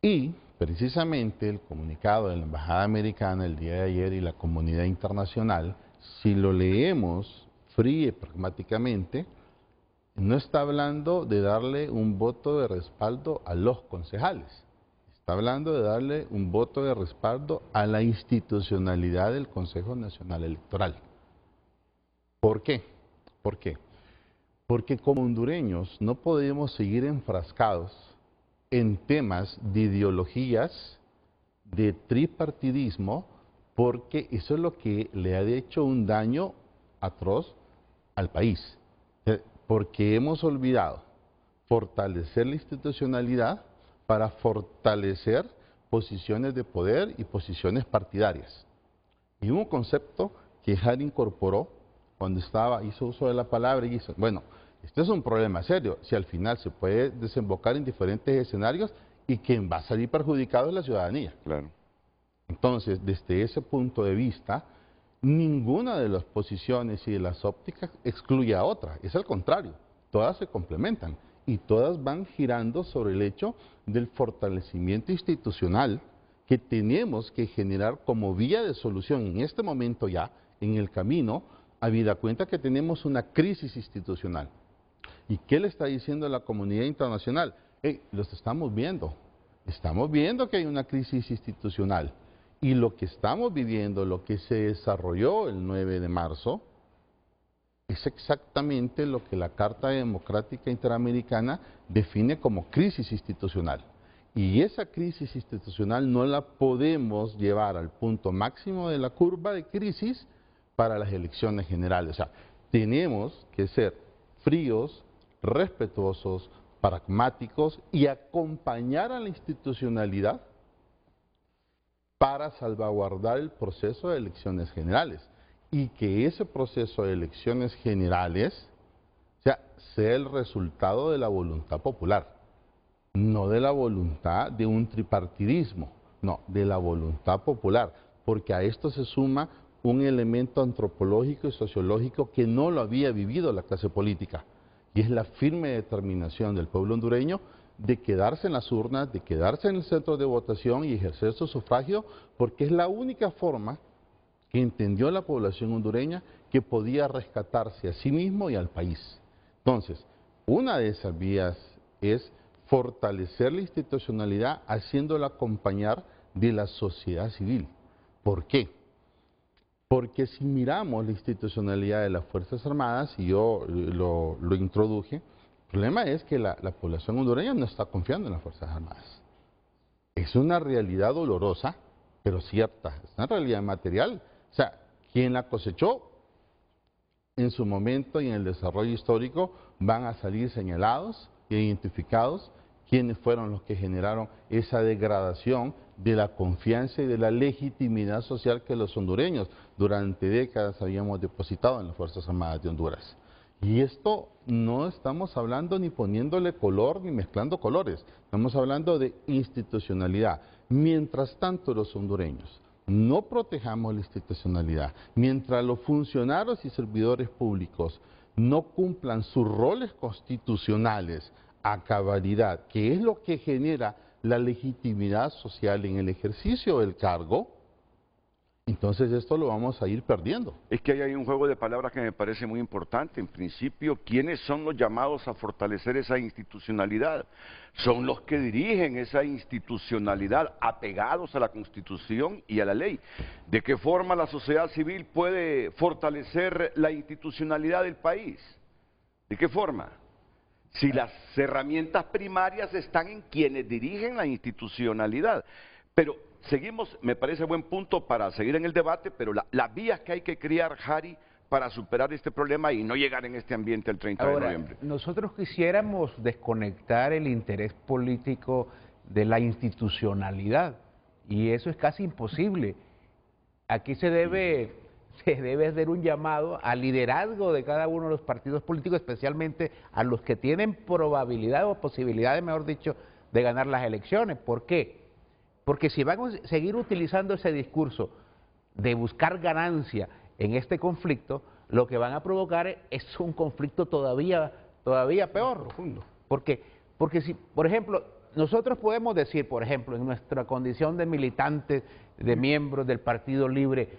H: Y precisamente el comunicado de la Embajada Americana el día de ayer y la comunidad internacional, si lo leemos frío y pragmáticamente, no está hablando de darle un voto de respaldo a los concejales, está hablando de darle un voto de respaldo a la institucionalidad del Consejo Nacional Electoral. ¿Por qué? ¿Por qué? Porque como hondureños no podemos seguir enfrascados en temas de ideologías, de tripartidismo, porque eso es lo que le ha hecho un daño atroz al país. Porque hemos olvidado fortalecer la institucionalidad para fortalecer posiciones de poder y posiciones partidarias. Y un concepto que Harry incorporó cuando hizo uso de la palabra y dice, bueno, este es un problema serio, si al final se puede desembocar en diferentes escenarios y quien va a salir perjudicado es la ciudadanía.
B: Claro.
H: Entonces, desde ese punto de vista, ninguna de las posiciones y de las ópticas excluye a otra, es al contrario, todas se complementan y todas van girando sobre el hecho del fortalecimiento institucional que tenemos que generar como vía de solución en este momento ya, en el camino, habida cuenta que tenemos una crisis institucional. ¿Y qué le está diciendo la comunidad internacional? Los estamos viendo que hay una crisis institucional. Y lo que estamos viviendo, lo que se desarrolló el 9 de marzo, es exactamente lo que la Carta Democrática Interamericana define como crisis institucional. Y esa crisis institucional no la podemos llevar al punto máximo de la curva de crisis para las elecciones generales. O sea, tenemos que ser fríos, respetuosos, pragmáticos y acompañar a la institucionalidad para salvaguardar el proceso de elecciones generales y que ese proceso de elecciones generales sea el resultado de la voluntad popular, no de la voluntad de un tripartidismo, no, de la voluntad popular, porque a esto se suma un elemento antropológico y sociológico que no lo había vivido la clase política, y es la firme determinación del pueblo hondureño de quedarse en las urnas, de quedarse en el centro de votación y ejercer su sufragio, porque es la única forma que entendió la población hondureña que podía rescatarse a sí mismo y al país. Entonces, una de esas vías es fortalecer la institucionalidad haciéndola acompañar de la sociedad civil. ¿Por qué? Porque si miramos la institucionalidad de las Fuerzas Armadas, y yo lo introduje, el problema es que la población hondureña no está confiando en las Fuerzas Armadas. Es una realidad dolorosa, pero cierta, es una realidad material. O sea, quien la cosechó en su momento y en el desarrollo histórico van a salir señalados e identificados quienes fueron los que generaron esa degradación de la confianza y de la legitimidad social que los hondureños durante décadas habíamos depositado en las Fuerzas Armadas de Honduras. Y esto no estamos hablando ni poniéndole color ni mezclando colores, estamos hablando de institucionalidad. Mientras tanto los hondureños no protejamos la institucionalidad, mientras los funcionarios y servidores públicos no cumplan sus roles constitucionales a cabalidad, que es lo que genera la legitimidad social en el ejercicio del cargo, entonces esto lo vamos a ir perdiendo.
B: Es que ahí hay un juego de palabras que me parece muy importante. En principio, ¿quiénes son los llamados a fortalecer esa institucionalidad? Son los que dirigen esa institucionalidad apegados a la Constitución y a la ley. ¿De qué forma la sociedad civil puede fortalecer la institucionalidad del país? ¿De qué forma? Si las herramientas primarias están en quienes dirigen la institucionalidad. Pero seguimos, me parece buen punto para seguir en el debate, pero las vías que hay que crear, Jari, para superar este problema y no llegar en este ambiente el 30 de noviembre.
G: Nosotros quisiéramos desconectar el interés político de la institucionalidad, y eso es casi imposible. Aquí se debe hacer un llamado al liderazgo de cada uno de los partidos políticos, especialmente a los que tienen probabilidad o posibilidades, mejor dicho, de ganar las elecciones. ¿Por qué? Porque si van a seguir utilizando ese discurso de buscar ganancia en este conflicto, lo que van a provocar es un conflicto todavía peor.
F: Profundo.
G: Porque si, por ejemplo, nosotros podemos decir, por ejemplo, en nuestra condición de militantes, de miembros del Partido Libre,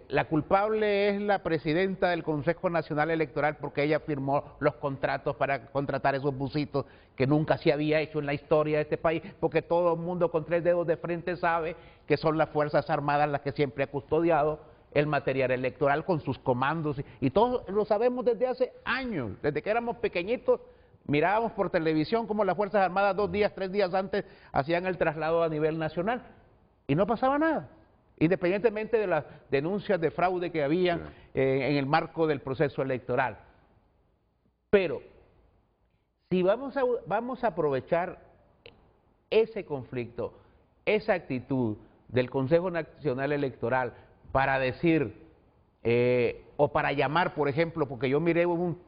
G: la culpable es la presidenta del Consejo Nacional Electoral porque ella firmó los contratos para contratar esos busitos que nunca se había hecho en la historia de este país, porque todo el mundo con 3 dedos de frente sabe que son las Fuerzas Armadas las que siempre ha custodiado el material electoral con sus comandos, y todos lo sabemos desde hace años, desde que éramos pequeñitos. Mirábamos por televisión cómo las Fuerzas Armadas 2 días, 3 días antes hacían el traslado a nivel nacional y no pasaba nada, independientemente de las denuncias de fraude que habían en el marco del proceso electoral. Pero si vamos a aprovechar ese conflicto, esa actitud del Consejo Nacional Electoral para decir o para llamar, por ejemplo, porque yo miré un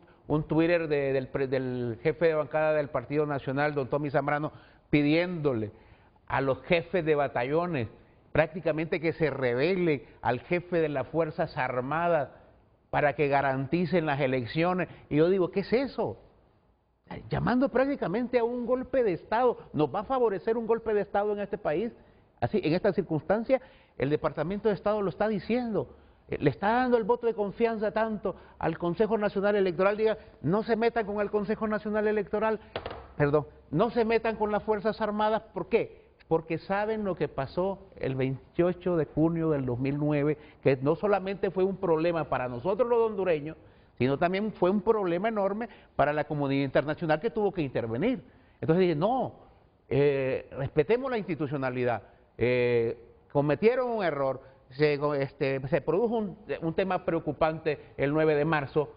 G: Twitter del jefe de bancada del Partido Nacional, don Tommy Zambrano, pidiéndole a los jefes de batallones prácticamente que se rebelen al jefe de las Fuerzas Armadas para que garanticen las elecciones. Y yo digo, ¿qué es eso? Llamando prácticamente a un golpe de Estado. ¿Nos va a favorecer un golpe de Estado en este país? Así, en esta circunstancia, el Departamento de Estado lo está diciendo. Le está dando el voto de confianza tanto al Consejo Nacional Electoral. Diga, no se metan con el Consejo Nacional Electoral, perdón, no se metan con las Fuerzas Armadas. ¿Por qué? Porque saben lo que pasó el 28 de junio del 2009, que no solamente fue un problema para nosotros los hondureños, sino también fue un problema enorme para la comunidad internacional que tuvo que intervenir. Entonces dije, no, respetemos la institucionalidad, cometieron un error, se produjo un tema preocupante el 9 de marzo,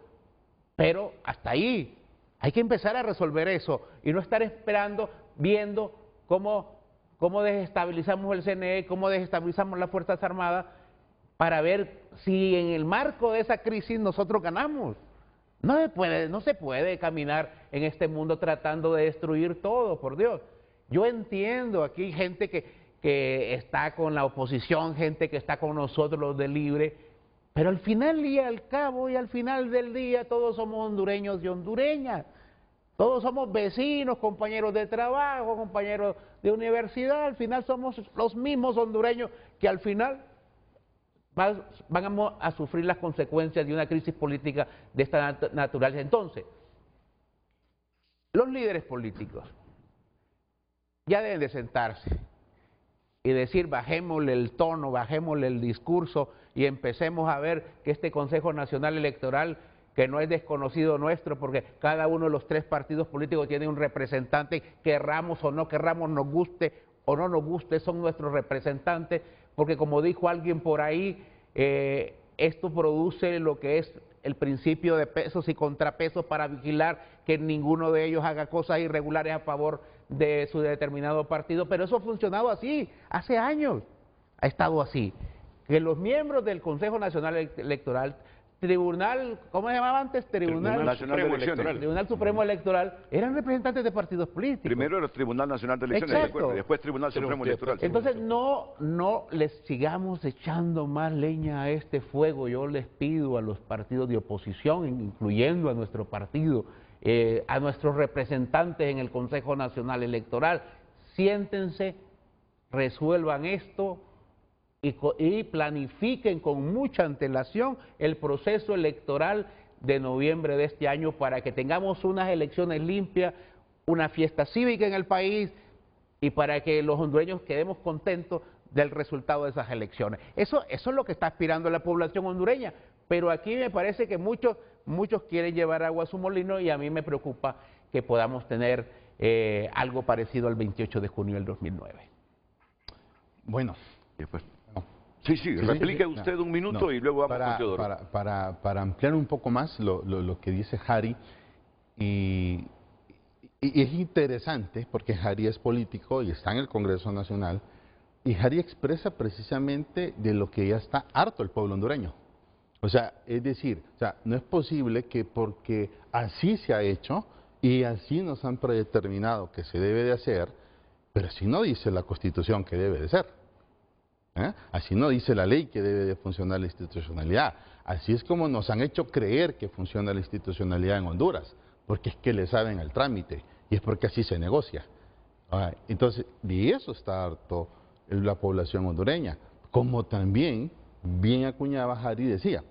G: pero hasta ahí hay que empezar a resolver eso y no estar esperando, viendo cómo desestabilizamos el CNE, cómo desestabilizamos las Fuerzas Armadas, para ver si en el marco de esa crisis nosotros ganamos. No se puede caminar en este mundo tratando de destruir todo, por Dios. Yo entiendo aquí gente que está con la oposición, gente que está con nosotros los de Libre, pero al final y al cabo y al final del día todos somos hondureños y hondureñas, todos somos vecinos, compañeros de trabajo, compañeros de universidad, al final somos los mismos hondureños que al final vamos a sufrir las consecuencias de una crisis política de esta naturaleza. Entonces, los líderes políticos ya deben de sentarse y decir, bajémosle el tono, bajémosle el discurso y empecemos a ver que este Consejo Nacional Electoral, que no es desconocido nuestro, porque cada uno de los 3 partidos políticos tiene un representante, querramos o no querramos, nos guste o no nos guste, son nuestros representantes, porque como dijo alguien por ahí, esto produce lo que es el principio de pesos y contrapesos para vigilar que ninguno de ellos haga cosas irregulares a favor de su determinado partido, pero eso ha funcionado así, hace años ha estado así, que los miembros del Consejo Nacional Electoral, Tribunal, ¿cómo se llamaba antes?
B: Tribunal Nacional de Elecciones.
G: Tribunal Supremo Electoral, eran representantes de partidos políticos.
B: Primero era el Tribunal Nacional de Elecciones, ¿de acuerdo? Y después Tribunal Supremo Electoral.
G: Entonces no les sigamos echando más leña a este fuego. Yo les pido a los partidos de oposición, incluyendo a nuestro partido, a nuestros representantes en el Consejo Nacional Electoral, siéntense, resuelvan esto y planifiquen con mucha antelación el proceso electoral de noviembre de este año para que tengamos unas elecciones limpias, una fiesta cívica en el país y para que los hondureños quedemos contentos del resultado de esas elecciones. Eso es lo que está aspirando la población hondureña, pero aquí me parece que muchos quieren llevar agua a su molino y a mí me preocupa que podamos tener algo parecido al 28 de junio del 2009.
H: Bueno.
B: Sí, replique usted un minuto y luego vamos con Teodoro.
H: Para ampliar un poco más lo que dice Harry, y es interesante porque Harry es político y está en el Congreso Nacional, y Harry expresa precisamente de lo que ya está harto el pueblo hondureño. O sea, es decir, no es posible que porque así se ha hecho y así nos han predeterminado que se debe de hacer, pero así no dice la Constitución que debe de ser. Así no dice la ley que debe de funcionar la institucionalidad. Así es como nos han hecho creer que funciona la institucionalidad en Honduras, porque es que le saben al trámite y es porque así se negocia. Entonces, de eso está harto la población hondureña, como también bien acuñaba Harry decía.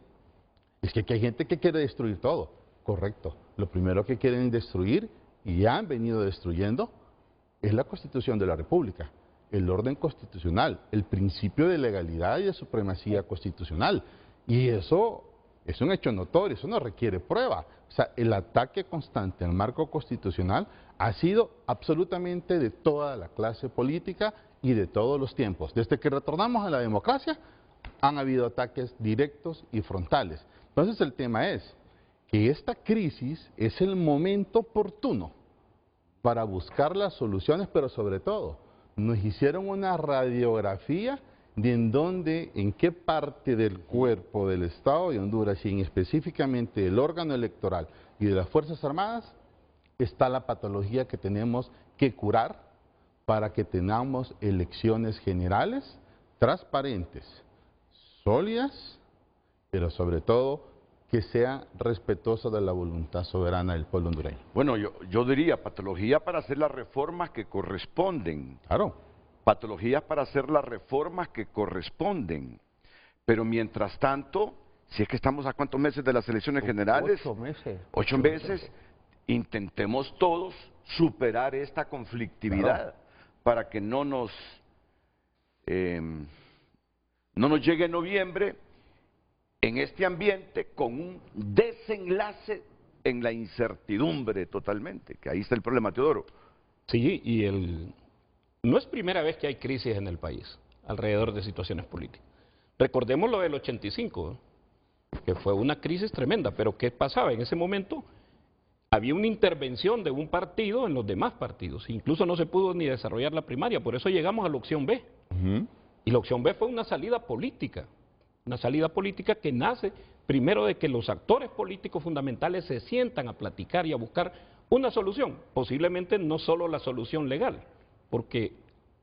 H: Es que aquí hay gente que quiere destruir todo. Correcto. Lo primero que quieren destruir, y ya han venido destruyendo, es la Constitución de la República, el orden constitucional, el principio de legalidad y de supremacía constitucional. Y eso es un hecho notorio, eso no requiere prueba. O sea, el ataque constante al marco constitucional ha sido absolutamente de toda la clase política y de todos los tiempos. Desde que retornamos a la democracia, han habido ataques directos y frontales. Entonces el tema es que esta crisis es el momento oportuno para buscar las soluciones, pero sobre todo nos hicieron una radiografía de en qué parte del cuerpo del Estado de Honduras y específicamente del órgano electoral y de las Fuerzas Armadas está la patología que tenemos que curar para que tengamos elecciones generales, transparentes, sólidas, pero sobre todo que sean respetuosas de la voluntad soberana del pueblo hondureño.
B: Bueno, yo diría patología para hacer las reformas que corresponden.
H: Claro.
B: Patologías para hacer las reformas que corresponden. Pero mientras tanto, si es que estamos a cuántos meses de las elecciones generales,
G: 8 meses.
B: 8 meses, intentemos todos superar esta conflictividad para que no nos llegue noviembre en este ambiente con un desenlace en la incertidumbre totalmente, que ahí está el problema, Teodoro.
F: Sí, y no es primera vez que hay crisis en el país alrededor de situaciones políticas. Recordemos lo del 85, que fue una crisis tremenda, pero ¿qué pasaba? En ese momento había una intervención de un partido en los demás partidos, incluso no se pudo ni desarrollar la primaria, por eso llegamos a la opción B. Y la opción B fue una salida política que nace primero de que los actores políticos fundamentales se sientan a platicar y a buscar una solución, posiblemente no solo la solución legal, porque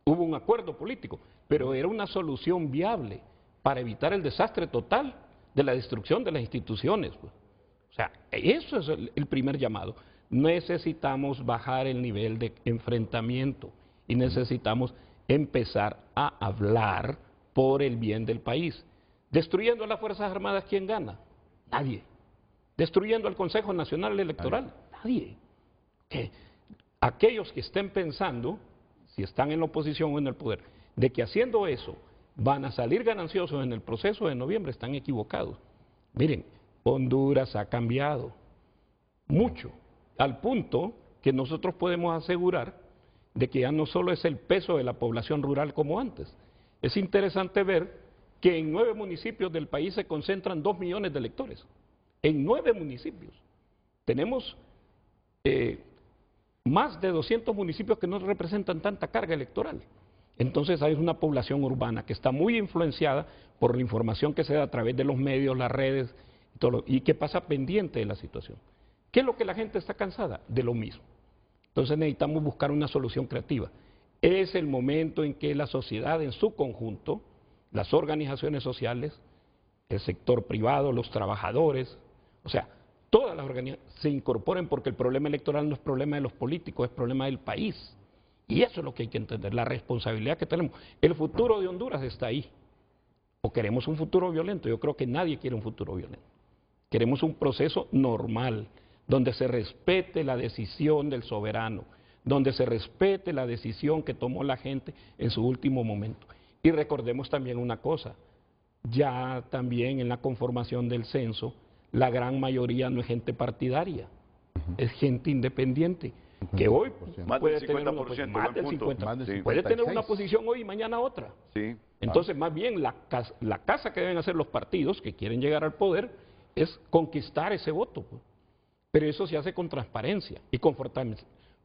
F: hubo un acuerdo político, pero era una solución viable para evitar el desastre total de la destrucción de las instituciones. O sea, eso es el primer llamado. Necesitamos bajar el nivel de enfrentamiento y necesitamos empezar a hablar por el bien del país. Destruyendo a las Fuerzas Armadas, ¿quién gana? Nadie. Destruyendo al Consejo Nacional Electoral, nadie. Aquellos que estén pensando, si están en la oposición o en el poder, de que haciendo eso van a salir gananciosos en el proceso de noviembre, están equivocados. Miren, Honduras ha cambiado mucho, al punto que nosotros podemos asegurar de que ya no solo es el peso de la población rural como antes. Es interesante ver que en 9 municipios del país se concentran 2 millones de electores. En 9 municipios. Tenemos más de 200 municipios que no representan tanta carga electoral. Entonces hay una población urbana que está muy influenciada por la información que se da a través de los medios, las redes, y que pasa pendiente de la situación. ¿Qué es lo que la gente está cansada? De lo mismo. Entonces necesitamos buscar una solución creativa. Es el momento en que la sociedad en su conjunto, las organizaciones sociales, el sector privado, los trabajadores, o sea, todas las organizaciones se incorporen, porque el problema electoral no es problema de los políticos, es problema del país. Y eso es lo que hay que entender, la responsabilidad que tenemos. El futuro de Honduras está ahí. ¿O queremos un futuro violento? Yo creo que nadie quiere un futuro violento. Queremos un proceso normal, donde se respete la decisión del soberano, donde se respete la decisión que tomó la gente en su último momento. Y recordemos también una cosa, ya también en la conformación del censo, la gran mayoría no es gente partidaria, es gente independiente. que hoy
B: Más
F: puede
B: del
F: tener
B: 50%,
F: más
B: buen
F: del
B: punto.
F: 50%,
H: Más del
F: puede tener
H: 56.
F: una posición hoy y mañana otra.
B: Sí.
F: Entonces, más bien, la casa que deben hacer los partidos que quieren llegar al poder es conquistar ese voto, pues. Pero eso se hace con transparencia y con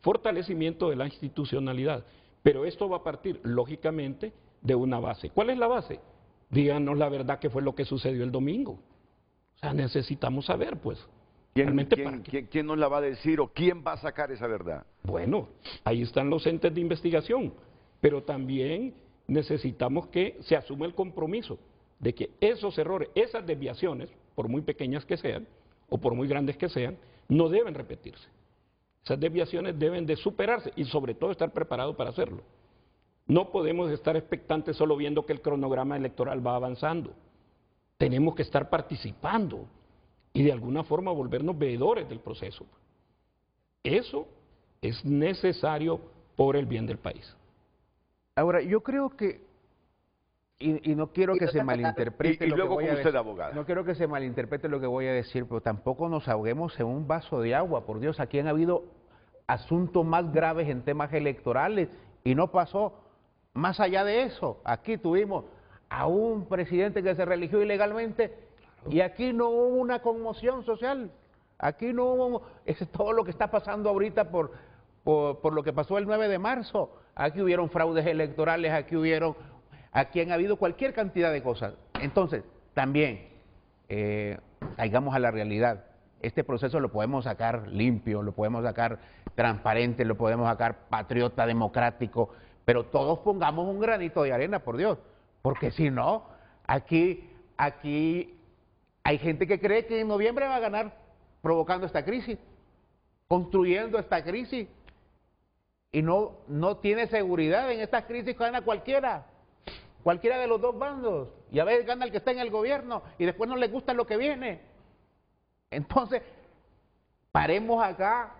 F: fortalecimiento de la institucionalidad. Pero esto va a partir, lógicamente, de una base. ¿Cuál es la base? Díganos la verdad qué fue lo que sucedió el domingo. O sea, necesitamos saber, pues. realmente para qué.
B: ¿Quién nos la va a decir o quién va a sacar esa verdad?
F: Bueno, ahí están los entes de investigación, pero también necesitamos que se asuma el compromiso de que esos errores, esas desviaciones, por muy pequeñas que sean o por muy grandes que sean, no deben repetirse. Esas desviaciones deben de superarse y sobre todo estar preparados para hacerlo. No podemos estar expectantes solo viendo que el cronograma electoral va avanzando. Tenemos que estar participando y de alguna forma volvernos veedores del proceso. Eso es necesario por el bien del país.
G: Ahora, yo creo que, y no quiero que se malinterprete lo que voy a decir. No quiero que se malinterprete lo que voy a decir, pero tampoco nos ahoguemos en un vaso de agua. Por Dios, aquí han habido asuntos más graves en temas electorales y no pasó más allá de eso. Aquí tuvimos a un presidente que se religió ilegalmente y aquí no hubo una conmoción social. Aquí no hubo, es todo lo que está pasando ahorita por lo que pasó el 9 de marzo. Aquí hubieron fraudes electorales, aquí han habido cualquier cantidad de cosas. Entonces, también, caigamos a la realidad. Este proceso lo podemos sacar limpio, lo podemos sacar transparente, lo podemos sacar patriota, democrático, pero todos pongamos un granito de arena, por Dios, porque si no, aquí hay gente que cree que en noviembre va a ganar provocando esta crisis, construyendo esta crisis, y no tiene seguridad. En estas crisis gana cualquiera de los dos bandos, y a veces gana el que está en el gobierno, y después no les gusta lo que viene. Entonces, paremos acá,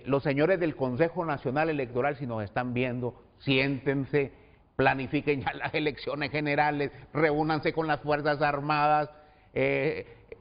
G: los señores del Consejo Nacional Electoral, si nos están viendo, siéntense, planifiquen ya las elecciones generales, reúnanse con las Fuerzas Armadas,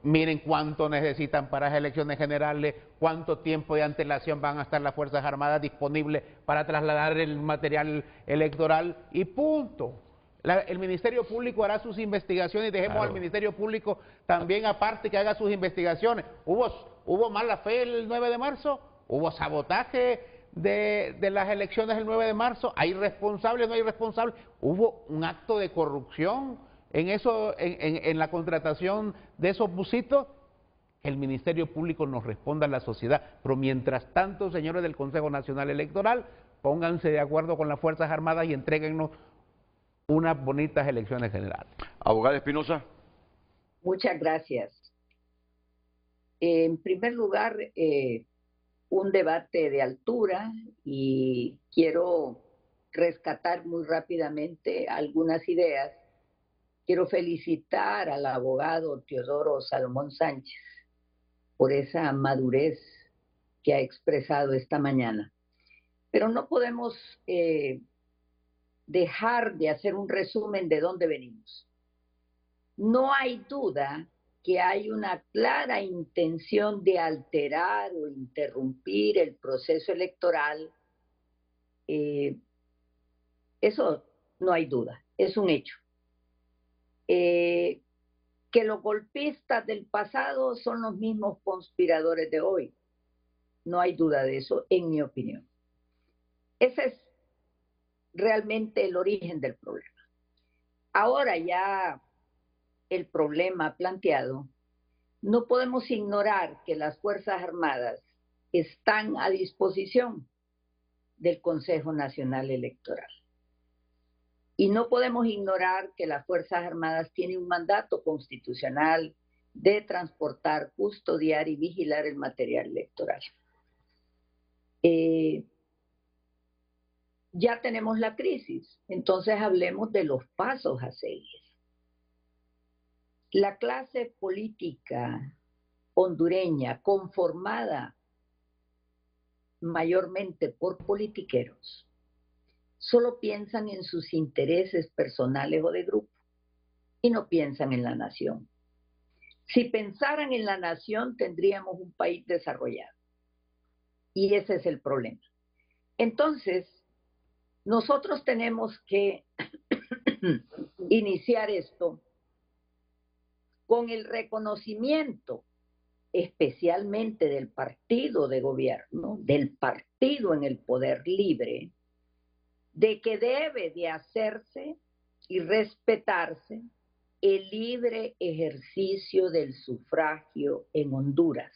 G: miren cuánto necesitan para las elecciones generales, cuánto tiempo de antelación van a estar las Fuerzas Armadas disponibles para trasladar el material electoral y punto. El Ministerio Público hará sus investigaciones y dejemos al Ministerio Público también aparte que haga sus investigaciones. ¿Hubo mala fe el 9 de marzo? ¿Hubo sabotaje de las elecciones el 9 de marzo? ¿Hay responsables, no hay responsables? ¿Hubo un acto de corrupción en la contratación de esos busitos? El Ministerio Público nos responda a la sociedad, pero mientras tanto, señores del Consejo Nacional Electoral, pónganse de acuerdo con las Fuerzas Armadas y entréguennos unas bonitas elecciones generales.
B: Abogada Espinosa.
D: Muchas gracias. En primer lugar, un debate de altura y quiero rescatar muy rápidamente algunas ideas. Quiero felicitar al abogado Teodoro Salomón Sánchez por esa madurez que ha expresado esta mañana. Pero no podemos dejar de hacer un resumen de dónde venimos. No hay duda que hay una clara intención de alterar o interrumpir el proceso electoral. Eso no hay duda, es un hecho. Que los golpistas del pasado son los mismos conspiradores de hoy. No hay duda de eso, en mi opinión. Ese es realmente el origen del problema. Ahora ya el problema planteado, no podemos ignorar que las Fuerzas Armadas están a disposición del Consejo Nacional Electoral. Y no podemos ignorar que las Fuerzas Armadas tienen un mandato constitucional de transportar, custodiar y vigilar el material electoral. Ya tenemos la crisis, entonces hablemos de los pasos a seguir. La clase política hondureña, conformada mayormente por politiqueros, solo piensan en sus intereses personales o de grupo y no piensan en la nación. Si pensaran en la nación, tendríamos un país desarrollado. Y ese es el problema. Entonces, nosotros tenemos que iniciar esto con el reconocimiento, especialmente del partido de gobierno, del partido en el poder libre, de que debe de hacerse y respetarse el libre ejercicio del sufragio en Honduras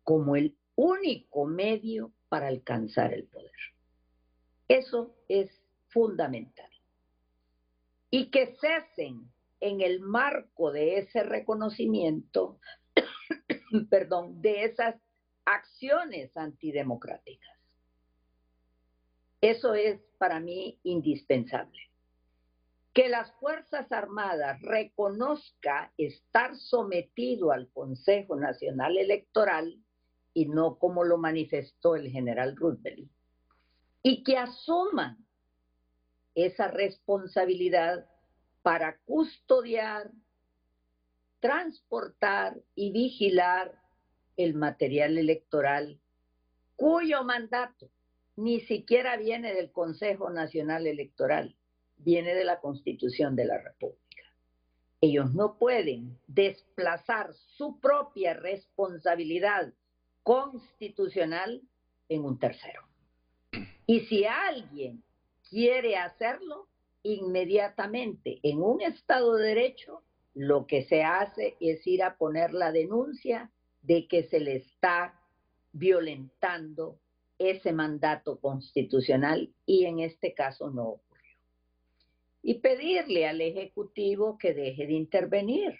D: como el único medio para alcanzar el poder. Eso es fundamental. Y que cesen en el marco de ese reconocimiento, perdón, de esas acciones antidemocráticas. Eso es para mí indispensable. Que las Fuerzas Armadas reconozca estar sometido al Consejo Nacional Electoral y no como lo manifestó el general Roosevelt, y que asuman esa responsabilidad para custodiar, transportar y vigilar el material electoral cuyo mandato ni siquiera viene del Consejo Nacional Electoral, viene de la Constitución de la República. Ellos no pueden desplazar su propia responsabilidad constitucional en un tercero. Y si alguien quiere hacerlo, inmediatamente en un Estado de Derecho, lo que se hace es ir a poner la denuncia de que se le está violentando ese mandato constitucional, y en este caso no ocurrió. Y pedirle al Ejecutivo que deje de intervenir,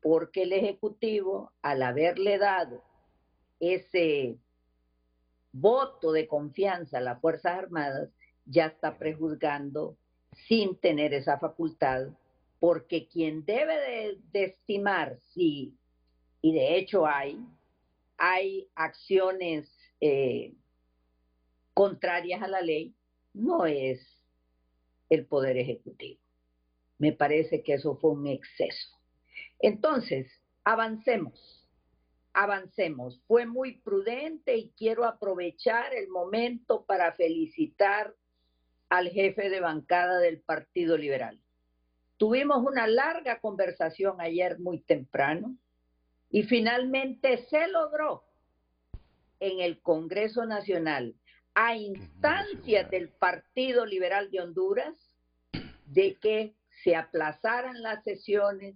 D: porque el Ejecutivo, al haberle dado ese voto de confianza a las Fuerzas Armadas, ya está prejuzgando sin tener esa facultad, porque quien debe de estimar si, y de hecho hay acciones contrarias a la ley, no es el Poder Ejecutivo. Me parece que eso fue un exceso. Entonces, avancemos. Fue muy prudente y quiero aprovechar el momento para felicitar al jefe de bancada del Partido Liberal. Tuvimos una larga conversación ayer muy temprano y finalmente se logró en el Congreso Nacional, a instancias del Partido Liberal de Honduras, de que se aplazaran las sesiones,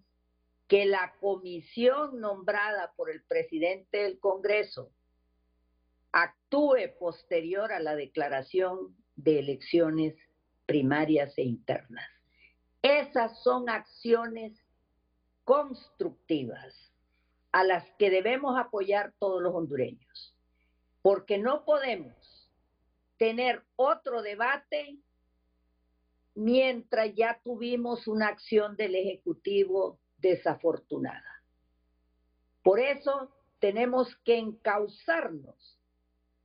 D: que la comisión nombrada por el presidente del Congreso actúe posterior a la declaración de elecciones primarias e internas. Esas son acciones constructivas a las que debemos apoyar todos los hondureños, porque no podemos tener otro debate mientras ya tuvimos una acción del Ejecutivo desafortunada. Por eso tenemos que encauzarnos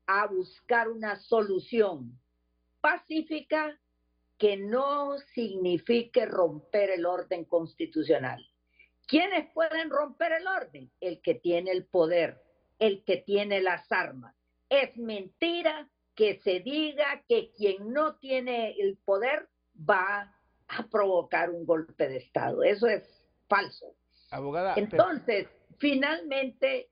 D: a buscar una solución pacífica que no signifique romper el orden constitucional. ¿Quiénes pueden romper el orden? El que tiene el poder, el que tiene las armas. Es mentira que se diga que quien no tiene el poder va a provocar un golpe de Estado. Eso es falso.
G: Abogada,
D: entonces, finalmente,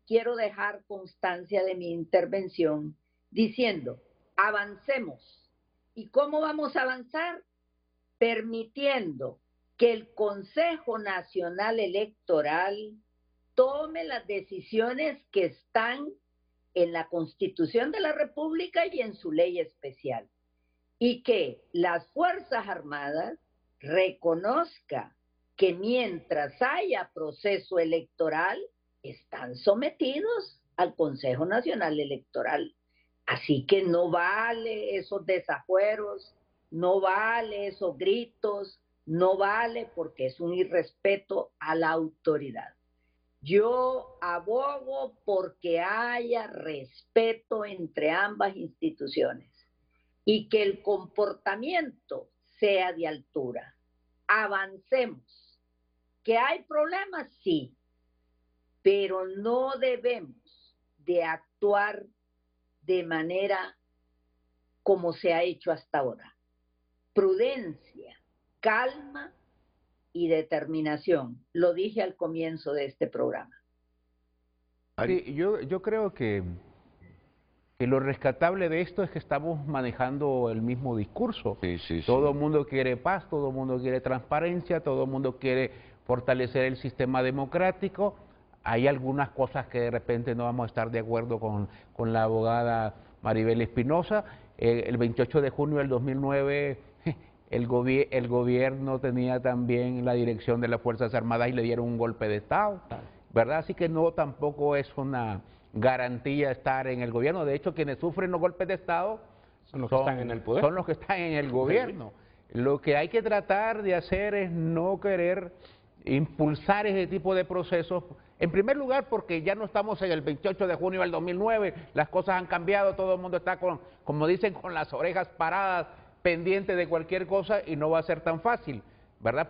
D: quiero dejar constancia de mi intervención diciendo, avancemos. ¿Y cómo vamos a avanzar? Permitiendo que el Consejo Nacional Electoral tome las decisiones que están en la Constitución de la República y en su ley especial, y que las Fuerzas Armadas reconozca que mientras haya proceso electoral, están sometidos al Consejo Nacional Electoral. Así que no vale esos desafueros, no vale esos gritos, no vale porque es un irrespeto a la autoridad. Yo abogo porque haya respeto entre ambas instituciones y que el comportamiento sea de altura. Avancemos. ¿Que hay problemas? Sí, pero no debemos de actuar de manera como se ha hecho hasta ahora. Prudencia, calma y determinación. Lo dije al comienzo de este programa.
G: Sí, yo creo que lo rescatable de esto es que estamos manejando el mismo discurso. Todo el mundo quiere paz, todo el mundo quiere transparencia, todo el mundo quiere fortalecer el sistema democrático. Hay algunas cosas que de repente no vamos a estar de acuerdo con la abogada Maribel Espinosa. El 28 de junio del 2009 el gobierno tenía también la dirección de las Fuerzas Armadas y le dieron un golpe de Estado, ¿verdad? Así que no, tampoco es una garantía estar en el gobierno. De hecho, quienes sufren los golpes de Estado
F: son los que están en el poder.
G: Son los que están en el gobierno. Lo que hay que tratar de hacer es no querer impulsar ese tipo de procesos. En primer lugar, porque ya no estamos en el 28 de junio del 2009, las cosas han cambiado, todo el mundo está como dicen, con las orejas paradas, pendiente de cualquier cosa, y no va a ser tan fácil, ¿verdad?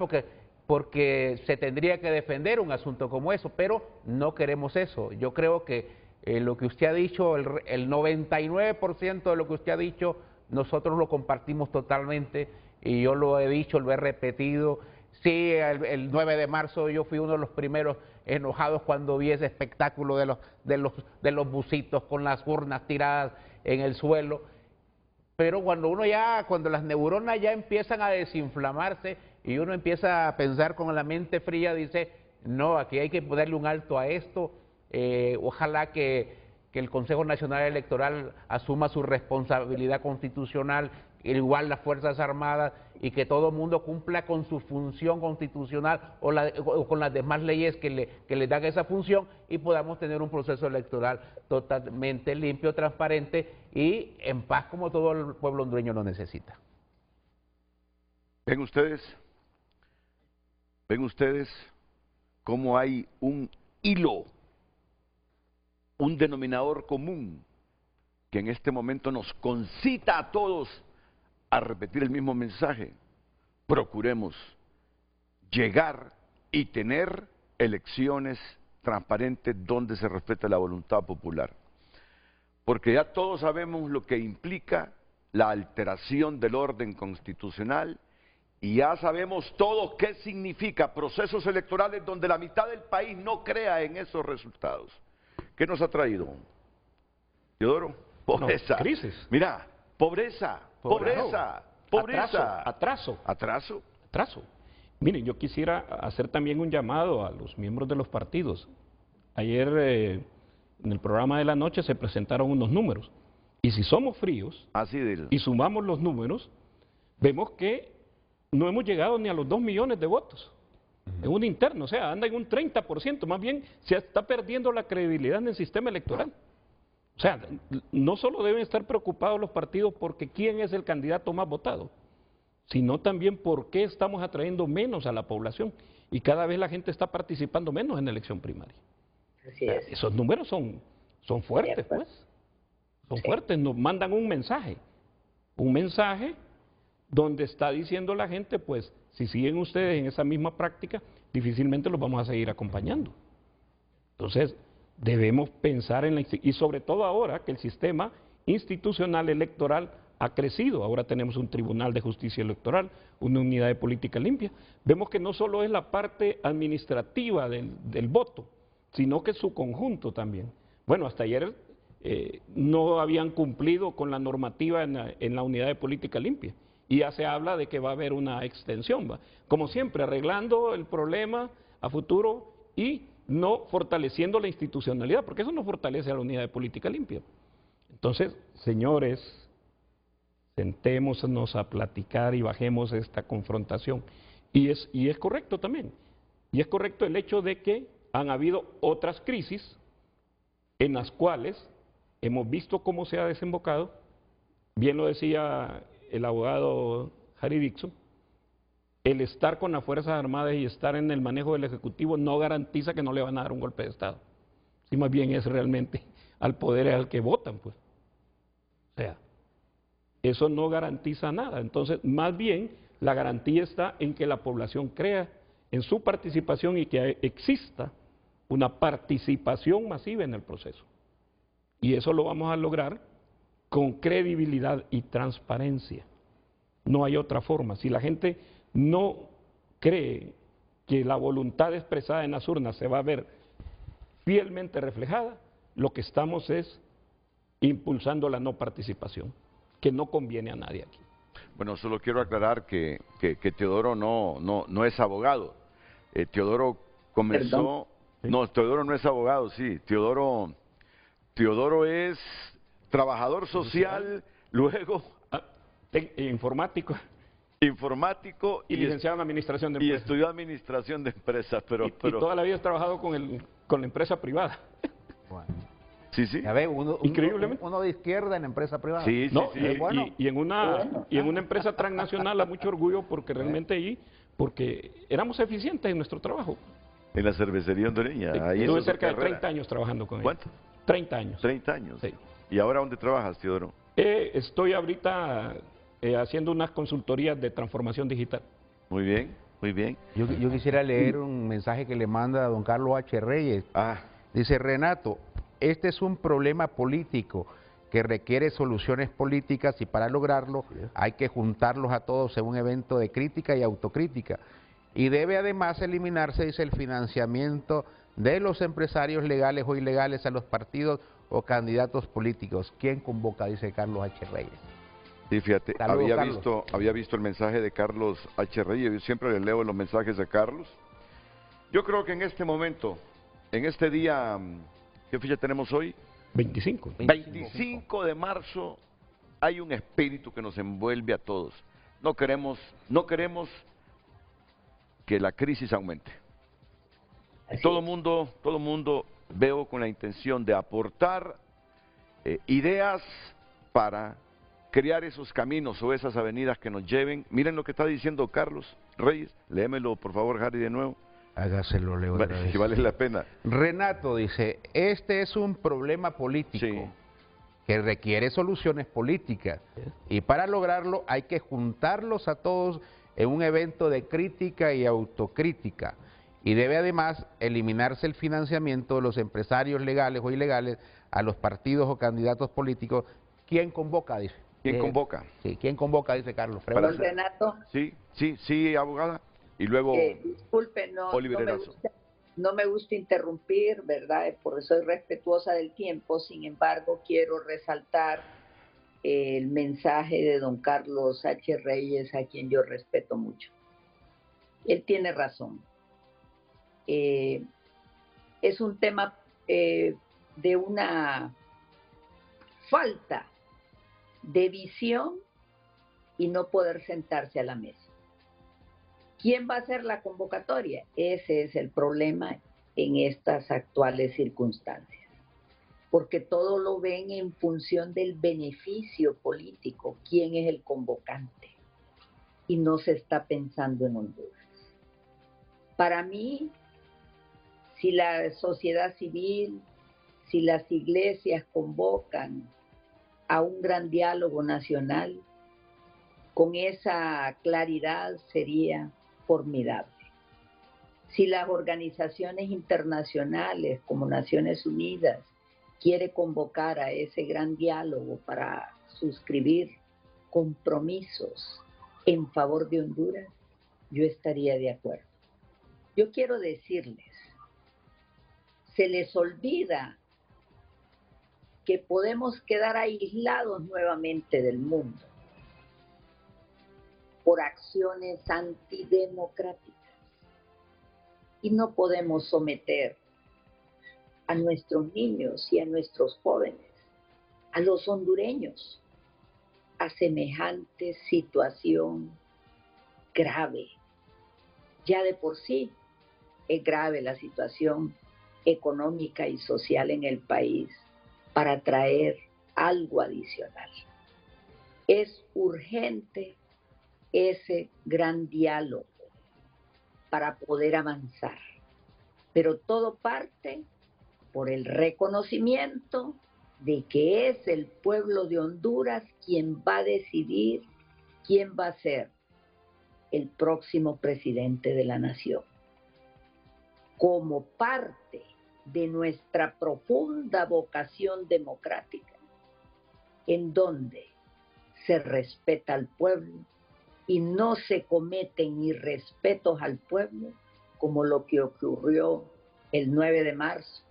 G: Porque se tendría que defender un asunto como eso, pero no queremos eso. Yo creo que lo que usted ha dicho, el 99% de lo que usted ha dicho, nosotros lo compartimos totalmente, y yo lo he dicho, lo he repetido. Sí, el 9 de marzo yo fui uno de los primeros enojados cuando vi ese espectáculo de los busitos con las urnas tiradas en el suelo. Pero cuando las neuronas ya empiezan a desinflamarse y uno empieza a pensar con la mente fría, dice, no, aquí hay que ponerle un alto a esto. Ojalá que el Consejo Nacional Electoral asuma su responsabilidad constitucional, igual las Fuerzas Armadas, y que todo el mundo cumpla con su función constitucional o con las demás leyes que le dan esa función, y podamos tener un proceso electoral totalmente limpio, transparente y en paz, como todo el pueblo hondureño lo necesita.
B: ¿Ven ustedes cómo hay un hilo, un denominador común que en este momento nos concita a todos a repetir el mismo mensaje? Procuremos llegar y tener elecciones transparentes donde se respete la voluntad popular. Porque ya todos sabemos lo que implica la alteración del orden constitucional, y ya sabemos todos qué significa procesos electorales donde la mitad del país no crea en esos resultados. ¿Qué nos ha traído, Teodoro? Pobreza.
F: No, crisis.
B: Mira, pobreza. Atraso.
F: Miren, yo quisiera hacer también un llamado a los miembros de los partidos. Ayer en el programa de la noche se presentaron unos números. Y si somos fríos y sumamos los números, vemos que no hemos llegado ni a los 2 millones de votos. En un interno, o sea, anda en un 30%, más bien se está perdiendo la credibilidad en el sistema electoral. O sea, no solo deben estar preocupados los partidos porque quién es el candidato más votado, sino también por qué estamos atrayendo menos a la población y cada vez la gente está participando menos en la elección primaria.
D: Así es.
F: Esos números son fuertes, pues. Son fuertes, nos mandan un mensaje donde está diciendo la gente, pues, si siguen ustedes en esa misma práctica, difícilmente los vamos a seguir acompañando. Entonces, debemos pensar y sobre todo ahora que el sistema institucional electoral ha crecido. Ahora tenemos un Tribunal de Justicia Electoral, una unidad de política limpia. Vemos que no solo es la parte administrativa del voto, sino que su conjunto también. Bueno, hasta ayer no habían cumplido con la normativa en la unidad de política limpia. Y ya se habla de que va a haber una extensión, ¿va? Como siempre, arreglando el problema a futuro y no fortaleciendo la institucionalidad, porque eso no fortalece a la unidad de política limpia. Entonces, señores, sentémonos a platicar y bajemos esta confrontación. Y es correcto también. Y es correcto el hecho de que han habido otras crisis en las cuales hemos visto cómo se ha desembocado. Bien lo decía el abogado Harry Dixon, el estar con las Fuerzas Armadas y estar en el manejo del Ejecutivo no garantiza que no le van a dar un golpe de Estado. Si más bien es realmente al poder al que votan, pues. O sea, eso no garantiza nada. Entonces, más bien, la garantía está en que la población crea en su participación y que exista una participación masiva en el proceso. Y eso lo vamos a lograr con credibilidad y transparencia. No hay otra forma. Si la gente no cree que la voluntad expresada en las urnas se va a ver fielmente reflejada, lo que estamos es impulsando la no participación, que no conviene a nadie aquí.
B: Bueno, solo quiero aclarar que Teodoro no es abogado. Teodoro comenzó...
F: ¿Sí?
B: No, Teodoro no es abogado, sí. Teodoro es trabajador social, luego
F: Informático
B: informático
F: y licenciado en administración de
B: y
F: empresas.
B: estudió administración de empresas, pero...
F: Y toda la vida he trabajado con la empresa privada.
G: Bueno.
B: Sí, sí.
G: Ya ve,
F: Increíblemente.
G: uno de izquierda en la empresa privada.
B: Sí,
F: No,
B: sí,
F: y,
B: sí.
G: bueno.
F: y en una empresa transnacional a mucho orgullo porque realmente allí, porque éramos eficientes en nuestro trabajo.
B: En la cervecería hondureña. Ahí
F: Estuve
B: hizo su
F: cerca de
B: carrera.
F: 30 años trabajando con ellos.
B: ¿Cuánto?
F: 30 años.
B: 30 años.
F: Sí.
B: ¿Y ahora dónde trabajas, Teodoro?
F: Estoy ahorita haciendo unas consultorías de transformación digital.
B: Muy bien, muy bien.
G: Yo quisiera leer un mensaje que le manda a don Carlos H. Reyes. Dice: Renato, este es un problema político que requiere soluciones políticas y para lograrlo hay que juntarlos a todos en un evento de crítica y autocrítica. Y debe además eliminarse, dice, el financiamiento de los empresarios legales o ilegales a los partidos o candidatos políticos. ¿Quién convoca? Dice Carlos H. Reyes.
B: Sí, fíjate,
G: Saludos, Carlos.
B: había visto el mensaje de Carlos H. Reyes, yo siempre le leo los mensajes de Carlos. Yo creo que en este momento, en este día, ¿qué fecha tenemos hoy?
F: 25.
B: 25 de marzo, hay un espíritu que nos envuelve a todos. No queremos que la crisis aumente. Todo mundo veo con la intención de aportar ideas para crear esos caminos o esas avenidas que nos lleven. Miren lo que está diciendo Carlos Reyes, léemelo por favor, Harry, de nuevo.
G: Hágaselo, Leo. Otra
B: Que vale la pena.
G: Renato dice: este es un problema político que requiere soluciones políticas y para lograrlo hay que juntarlos a todos en un evento de crítica y autocrítica y debe además eliminarse el financiamiento de los empresarios legales o ilegales a los partidos o candidatos políticos. ¿Quién convoca? Dice.
B: ¿Quién convoca?
G: Sí, ¿quién convoca? Dice Carlos.
D: Don Renato.
B: Sí, abogada. Y luego,
D: disculpe,
B: Oliver
D: no me gusta interrumpir, ¿verdad? Porque soy respetuosa del tiempo. Sin embargo, quiero resaltar el mensaje de don Carlos H. Reyes, a quien yo respeto mucho. Él tiene razón. Es un tema de una falta de visión y no poder sentarse a la mesa. ¿Quién va a hacer la convocatoria? Ese es el problema en estas actuales circunstancias, porque todo lo ven en función del beneficio político, quién es el convocante, y no se está pensando en Honduras. Para mí, si la sociedad civil, si las iglesias convocan a un gran diálogo nacional, con esa claridad sería formidable. Si las organizaciones internacionales como Naciones Unidas quiere convocar a ese gran diálogo para suscribir compromisos en favor de Honduras, yo estaría de acuerdo. Yo quiero decirles, se les olvida que podemos quedar aislados nuevamente del mundo por acciones antidemocráticas y no podemos someter a nuestros niños y a nuestros jóvenes, a los hondureños, a semejante situación grave. Ya de por sí es grave la situación económica y social en el país para traer algo adicional. Es urgente ese gran diálogo para poder avanzar, pero todo parte por el reconocimiento de que es el pueblo de Honduras quien va a decidir quién va a ser el próximo presidente de la nación. Como parte de nuestra profunda vocación democrática, en donde se respeta al pueblo y no se cometen irrespetos al pueblo, como lo que ocurrió el 9 de marzo,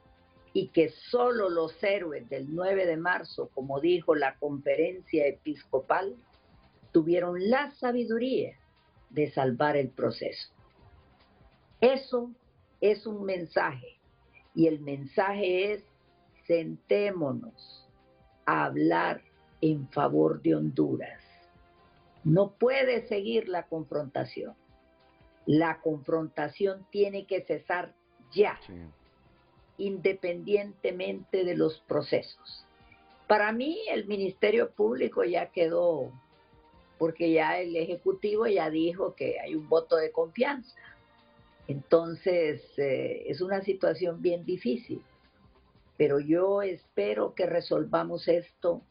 D: y que solo los héroes del 9 de marzo, como dijo la conferencia episcopal, tuvieron la sabiduría de salvar el proceso. Eso es un mensaje, y el mensaje es: sentémonos a hablar en favor de Honduras. No puede seguir la confrontación. La confrontación tiene que cesar ya, sí, independientemente de los procesos. Para mí el Ministerio Público ya quedó, porque ya el Ejecutivo ya dijo que hay un voto de confianza. Entonces es una situación bien difícil, pero yo espero que resolvamos esto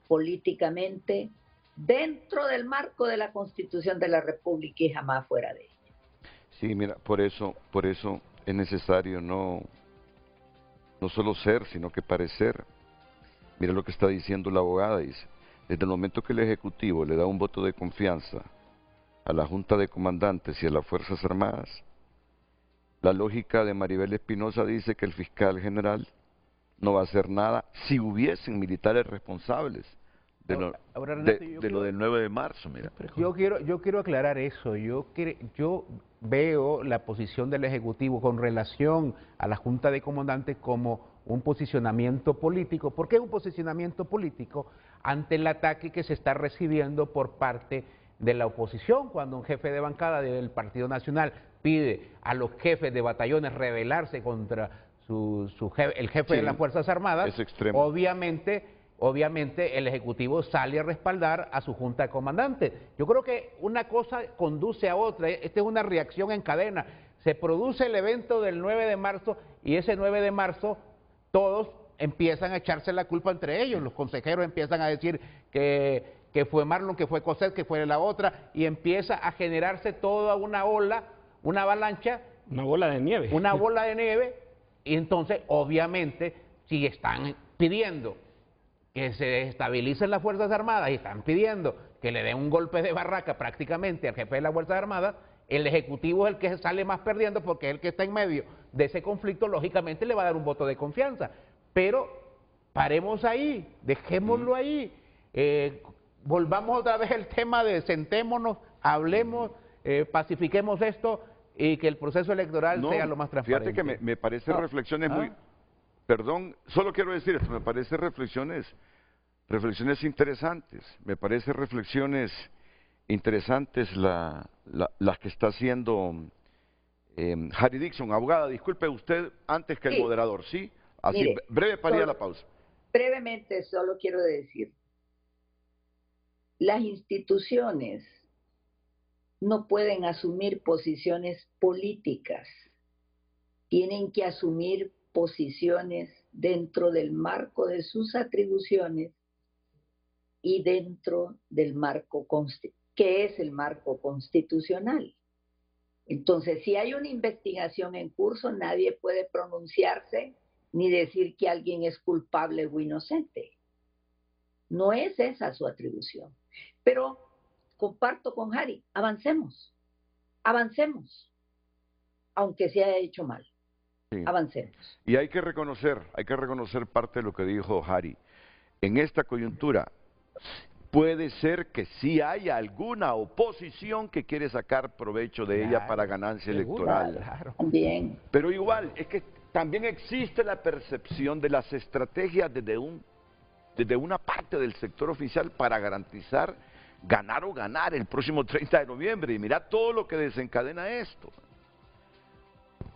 D: políticamente dentro del marco de la Constitución de la República y jamás fuera de ella.
B: Sí, mira, por eso es necesario no solo ser, sino que parecer. Mira lo que está diciendo la abogada, dice: desde el momento que el Ejecutivo le da un voto de confianza a la Junta de Comandantes y a las Fuerzas Armadas, la lógica de Maribel Espinosa dice que el fiscal general no va a hacer nada si hubiesen militares responsables de lo del 9 de marzo. Mira.
G: Yo quiero aclarar eso. Yo veo la posición del Ejecutivo con relación a la Junta de Comandantes como un posicionamiento político. ¿Por qué un posicionamiento político? Ante el ataque que se está recibiendo por parte de la oposición, cuando un jefe de bancada del Partido Nacional pide a los jefes de batallones rebelarse contra el jefe de las Fuerzas Armadas, obviamente el Ejecutivo sale a respaldar a su Junta de Comandantes. Yo creo que una cosa conduce a otra. Esta es una reacción en cadena. Se produce el evento del 9 de marzo y ese 9 de marzo todos empiezan a echarse la culpa entre ellos. Los consejeros empiezan a decir que fue Marlon, que fue Cosette, que fue la otra, y empieza a generarse toda una ola, una avalancha.
F: Una bola de nieve.
G: Una bola de nieve, y entonces obviamente si están pidiendo que se desestabilicen las Fuerzas Armadas y están pidiendo que le den un golpe de barraca prácticamente al jefe de las Fuerzas Armadas, el Ejecutivo es el que sale más perdiendo porque es el que está en medio de ese conflicto, lógicamente le va a dar un voto de confianza. Pero paremos ahí, dejémoslo ahí, volvamos otra vez al tema de sentémonos, hablemos, pacifiquemos esto y que el proceso electoral sea lo más transparente.
B: Fíjate que me parece reflexiones muy... Perdón, solo quiero decir esto, me parece reflexiones interesantes, me parece reflexiones interesantes las que está haciendo Harry Dixon. Abogada, disculpe usted antes que el moderador, ¿sí? Así, mire, breve para ir a la pausa.
D: Brevemente, solo quiero decir, las instituciones no pueden asumir posiciones políticas, tienen que asumir posiciones dentro del marco de sus atribuciones y dentro del marco que es el marco constitucional. Entonces, si hay una investigación en curso, nadie puede pronunciarse ni decir que alguien es culpable o inocente. No es esa su atribución. Pero comparto con Harry, avancemos, aunque se haya hecho mal. Sí. Avancemos.
B: Y hay que reconocer parte de lo que dijo Harry. En esta coyuntura, puede ser que sí haya alguna oposición que quiere sacar provecho de ella para ganancia electoral.
D: Claro. Bien.
B: Pero igual, es que también existe la percepción de las estrategias desde una parte del sector oficial para garantizar ganar el próximo 30 de noviembre. Y mira todo lo que desencadena esto.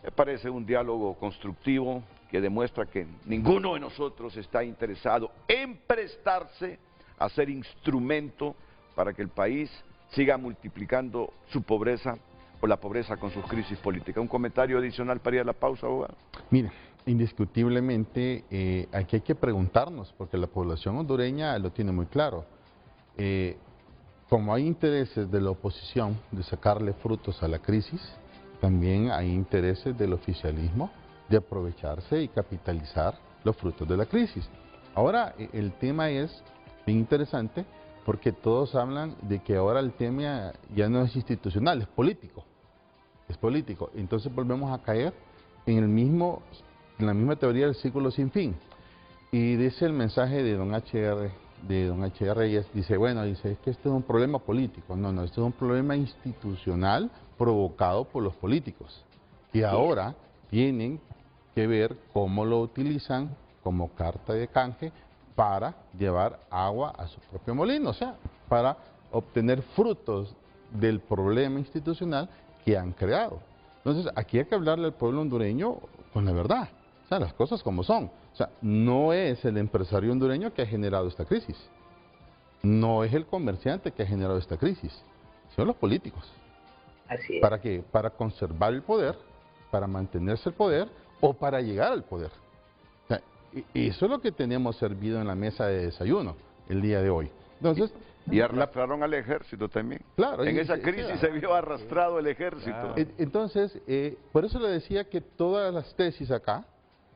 B: Me parece un diálogo constructivo que demuestra que ninguno de nosotros está interesado en prestarse a ser instrumento para que el país siga multiplicando su pobreza o la pobreza con sus crisis políticas. ¿Un comentario adicional para ir a la pausa, abogado?
H: Mire, indiscutiblemente aquí hay que preguntarnos, porque la población hondureña lo tiene muy claro. Como hay intereses de la oposición de sacarle frutos a la crisis, también hay intereses del oficialismo de aprovecharse y capitalizar los frutos de la crisis. Ahora, el tema es bien interesante, porque todos hablan de que ahora el tema ya no es institucional, es político. Es político. Entonces volvemos a caer en la misma teoría del círculo sin fin. Y dice el mensaje de don H.R. Reyes, dice, bueno, dice, es que este es un problema político. No, este es un problema institucional provocado por los políticos, que ahora tienen que ver cómo lo utilizan como carta de canje para llevar agua a su propio molino, o sea, para obtener frutos del problema institucional que han creado. Entonces, aquí hay que hablarle al pueblo hondureño con la verdad, o sea, las cosas como son. O sea, no es el empresario hondureño que ha generado esta crisis, no es el comerciante que ha generado esta crisis, son los políticos.
D: Así es.
H: ¿Para qué? Para conservar el poder, para mantenerse el poder o para llegar al poder. O sea, eso es lo que tenemos servido en la mesa de desayuno el día de hoy. Entonces,
B: y arrastraron al ejército también.
H: Claro.
B: En esa crisis se vio arrastrado el ejército.
H: Claro. Entonces, por eso le decía que todas las tesis acá,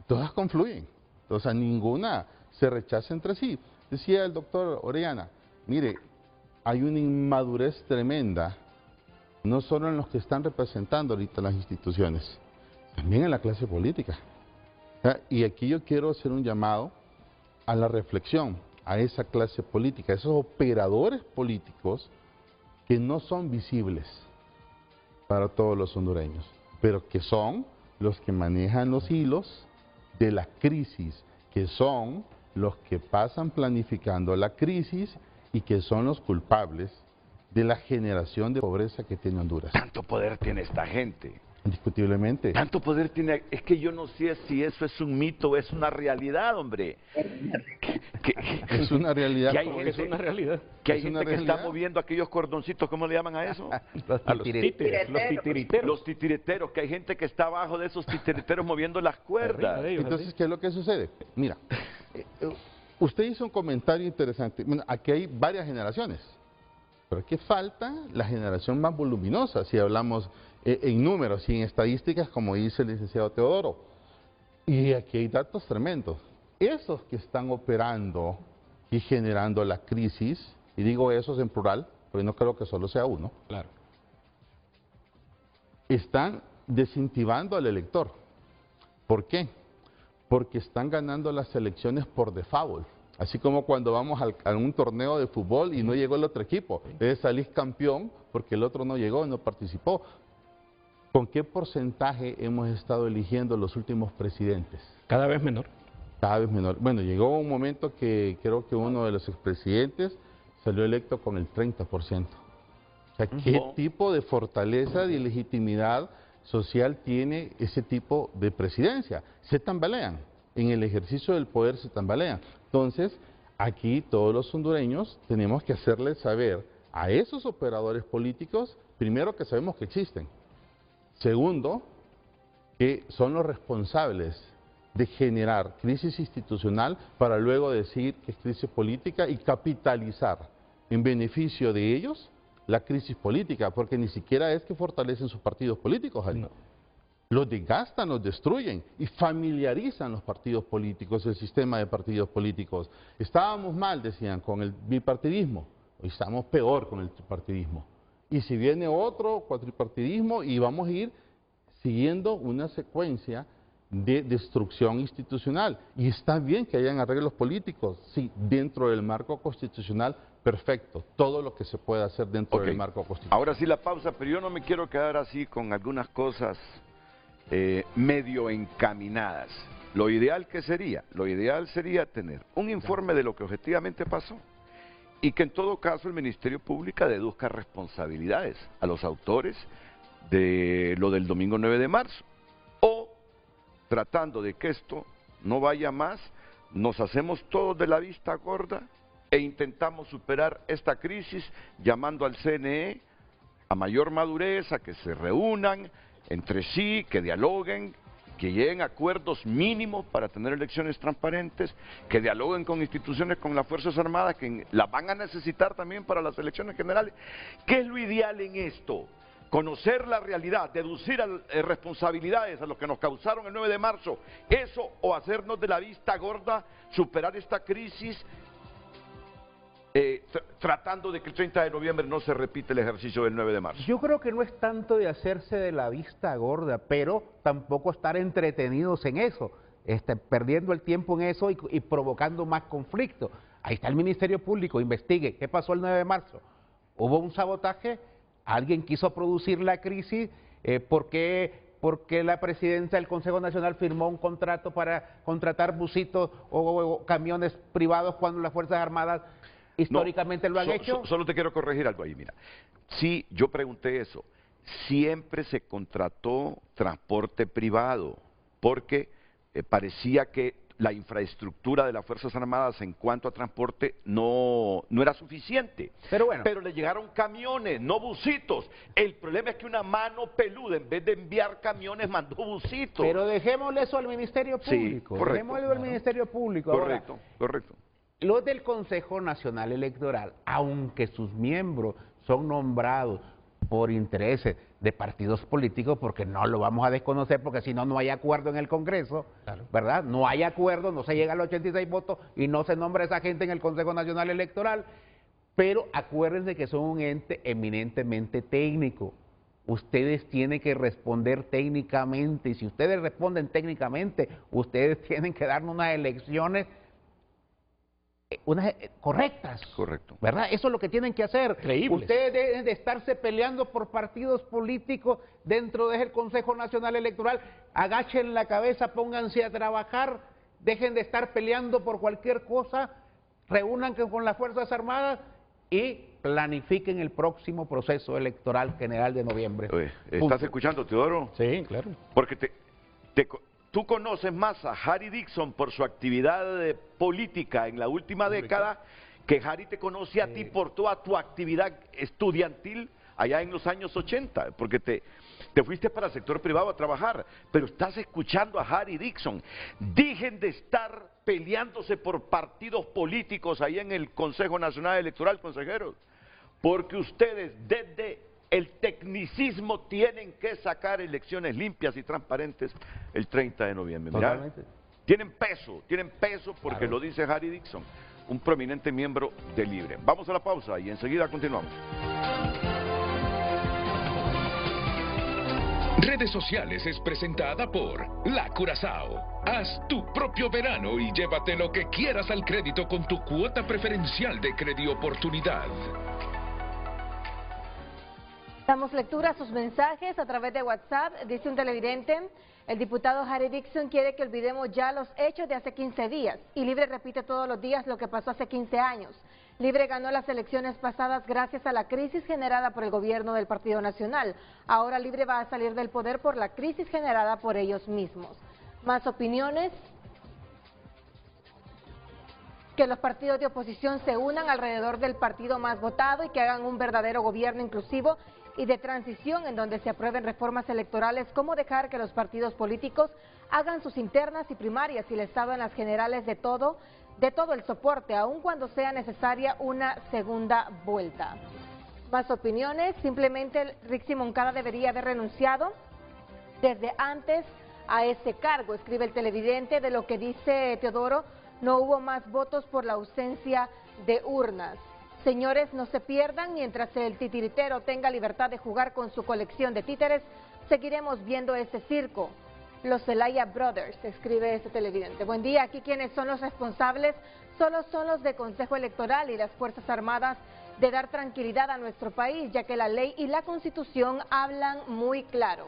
H: todas confluyen. O sea, ninguna se rechaza entre sí. Decía el doctor Orellana, mire, hay una inmadurez tremenda, no solo en los que están representando ahorita las instituciones, también en la clase política. Y aquí yo quiero hacer un llamado a la reflexión, a esa clase política, a esos operadores políticos que no son visibles para todos los hondureños, pero que son los que manejan los hilos de la crisis, que son los que pasan planificando la crisis y que son los culpables de la generación de pobreza que tiene Honduras.
B: Tanto poder tiene esta gente.
H: Indiscutiblemente.
B: Tanto poder tiene, es que yo no sé si eso es un mito o es una realidad, hombre.
H: Es una realidad.
B: Que hay gente,
F: es una realidad.
B: Que hay gente que está moviendo aquellos cordoncitos, ¿cómo le llaman a eso?
F: A los títeres, los titiriteros.
B: Los titiriteros, que hay gente que está abajo de esos titiriteros moviendo las cuerdas.
H: Entonces, ¿qué es lo que sucede? Mira, usted hizo un comentario interesante. Bueno, aquí hay varias generaciones, pero aquí falta la generación más voluminosa, si hablamos en números y en estadísticas, como dice el licenciado Teodoro. Y aquí hay datos tremendos. Esos que están operando y generando la crisis, y digo esos en plural, porque no creo que solo sea uno,
F: claro,
H: están desincentivando al elector. ¿Por qué? Porque están ganando las elecciones por default. Así como cuando vamos a un torneo de fútbol y no llegó el otro equipo, debe salir campeón porque el otro no llegó, no participó. ¿Con qué porcentaje hemos estado eligiendo los últimos presidentes?
F: Cada vez menor.
H: Cada vez menor. Bueno, llegó un momento que creo que uno de los expresidentes salió electo con el 30%. O sea, ¿qué tipo de fortaleza y legitimidad social tiene ese tipo de presidencia? Se tambalean. En el ejercicio del poder se tambalean. Entonces, aquí todos los hondureños tenemos que hacerles saber a esos operadores políticos, primero, que sabemos que existen. Segundo, que son los responsables de generar crisis institucional para luego decir que es crisis política y capitalizar en beneficio de ellos la crisis política, porque ni siquiera es que fortalecen sus partidos políticos, no. Los desgastan, los destruyen y familiarizan los partidos políticos, el sistema de partidos políticos. Estábamos mal, decían, con el bipartidismo, hoy estamos peor con el tripartidismo. Y si viene otro cuatripartidismo y vamos a ir siguiendo una secuencia de destrucción institucional. Y está bien que hayan arreglos políticos, sí, dentro del marco constitucional, perfecto, todo lo que se puede hacer dentro del marco constitucional.
B: Ahora sí la pausa, pero yo no me quiero quedar así con algunas cosas medio encaminadas. Lo ideal sería tener un informe de lo que objetivamente pasó y que en todo caso el Ministerio Público deduzca responsabilidades a los autores de lo del domingo 9 de marzo. O, tratando de que esto no vaya más, nos hacemos todos de la vista gorda e intentamos superar esta crisis llamando al CNE a mayor madurez, a que se reúnan entre sí, que dialoguen, que lleguen a acuerdos mínimos para tener elecciones transparentes, que dialoguen con instituciones, con las Fuerzas Armadas, que las van a necesitar también para las elecciones generales. ¿Qué es lo ideal en esto? Conocer la realidad, deducir responsabilidades a los que nos causaron el 9 de marzo, eso o hacernos de la vista gorda, superar esta crisis tratando de que el 30 de noviembre no se repite el ejercicio del 9 de marzo?
G: Yo creo que no es tanto de hacerse de la vista gorda, pero tampoco estar entretenidos en eso, perdiendo el tiempo en eso y provocando más conflicto. Ahí está el Ministerio Público, investigue qué pasó el 9 de marzo. ¿Hubo un sabotaje? ¿Alguien quiso producir la crisis? ¿Por qué la presidencia del Consejo Nacional firmó un contrato para contratar busitos o camiones privados cuando las Fuerzas Armadas históricamente lo han hecho?
B: Solo te quiero corregir algo ahí, mira. Sí, yo pregunté eso. Siempre se contrató transporte privado, porque parecía que la infraestructura de las Fuerzas Armadas en cuanto a transporte no era suficiente.
G: Pero bueno.
B: Pero le llegaron camiones, no busitos. El problema es que una mano peluda, en vez de enviar camiones, mandó busitos.
G: Pero dejémosle eso al Ministerio Público.
B: Sí, correcto.
G: Dejémosle al Ministerio Público.
B: Correcto,
G: Ahora,
B: correcto.
G: los del Consejo Nacional Electoral, aunque sus miembros son nombrados por intereses de partidos políticos, porque no lo vamos a desconocer, porque si no, no hay acuerdo en el Congreso, claro, ¿verdad? No hay acuerdo, no se llega a los 86 votos y no se nombra a esa gente en el Consejo Nacional Electoral, pero acuérdense que son un ente eminentemente técnico. Ustedes tienen que responder técnicamente, y si ustedes responden técnicamente, ustedes tienen que darnos unas elecciones correctas.
B: Correcto.
G: ¿Verdad? Eso es lo que tienen que hacer.
F: Creíbles.
G: Ustedes deben de estarse peleando por partidos políticos dentro del Consejo Nacional Electoral. Agachen la cabeza, pónganse a trabajar, dejen de estar peleando por cualquier cosa, reúnan con las Fuerzas Armadas y planifiquen el próximo proceso electoral general de noviembre.
B: Oye, ¿estás escuchando, Teodoro?
F: Sí, claro.
B: Porque tú conoces más a Harry Dixon por su actividad política en la última década, que Harry te conoce a ti por toda tu actividad estudiantil allá en los años 80, porque te fuiste para el sector privado a trabajar, pero estás escuchando a Harry Dixon. Dejen de estar peleándose por partidos políticos ahí en el Consejo Nacional Electoral, consejeros, porque ustedes desde el tecnicismo tienen que sacar elecciones limpias y transparentes el 30 de noviembre. Mirá, tienen peso porque claro, lo dice Harry Dixon, un prominente miembro de Libre. Vamos a la pausa y enseguida continuamos.
A: Redes Sociales es presentada por La Curazao. Haz tu propio verano y llévate lo que quieras al crédito con tu cuota preferencial de Credioportunidad.
E: Damos lectura a sus mensajes a través de WhatsApp. Dice un televidente, el diputado Harry Dixon quiere que olvidemos ya los hechos de hace 15 días. Y Libre repite todos los días lo que pasó hace 15 años. Libre ganó las elecciones pasadas gracias a la crisis generada por el gobierno del Partido Nacional. Ahora Libre va a salir del poder por la crisis generada por ellos mismos. Más opiniones. Que los partidos de oposición se unan alrededor del partido más votado y que hagan un verdadero gobierno inclusivo y de transición en donde se aprueben reformas electorales, como dejar que los partidos políticos hagan sus internas y primarias y el Estado en las generales de todo el soporte, aun cuando sea necesaria una segunda vuelta. Más opiniones. Simplemente Rixi Moncada debería haber renunciado desde antes a ese cargo, escribe el televidente. De lo que dice Teodoro, no hubo más votos por la ausencia de urnas. Señores, no se pierdan, mientras el titiritero tenga libertad de jugar con su colección de títeres, seguiremos viendo este circo. Los Zelaya Brothers, escribe este televidente. Buen día, aquí quienes son los responsables solo son los de Consejo Electoral y las Fuerzas Armadas de dar tranquilidad a nuestro país, ya que la ley y la Constitución hablan muy claro.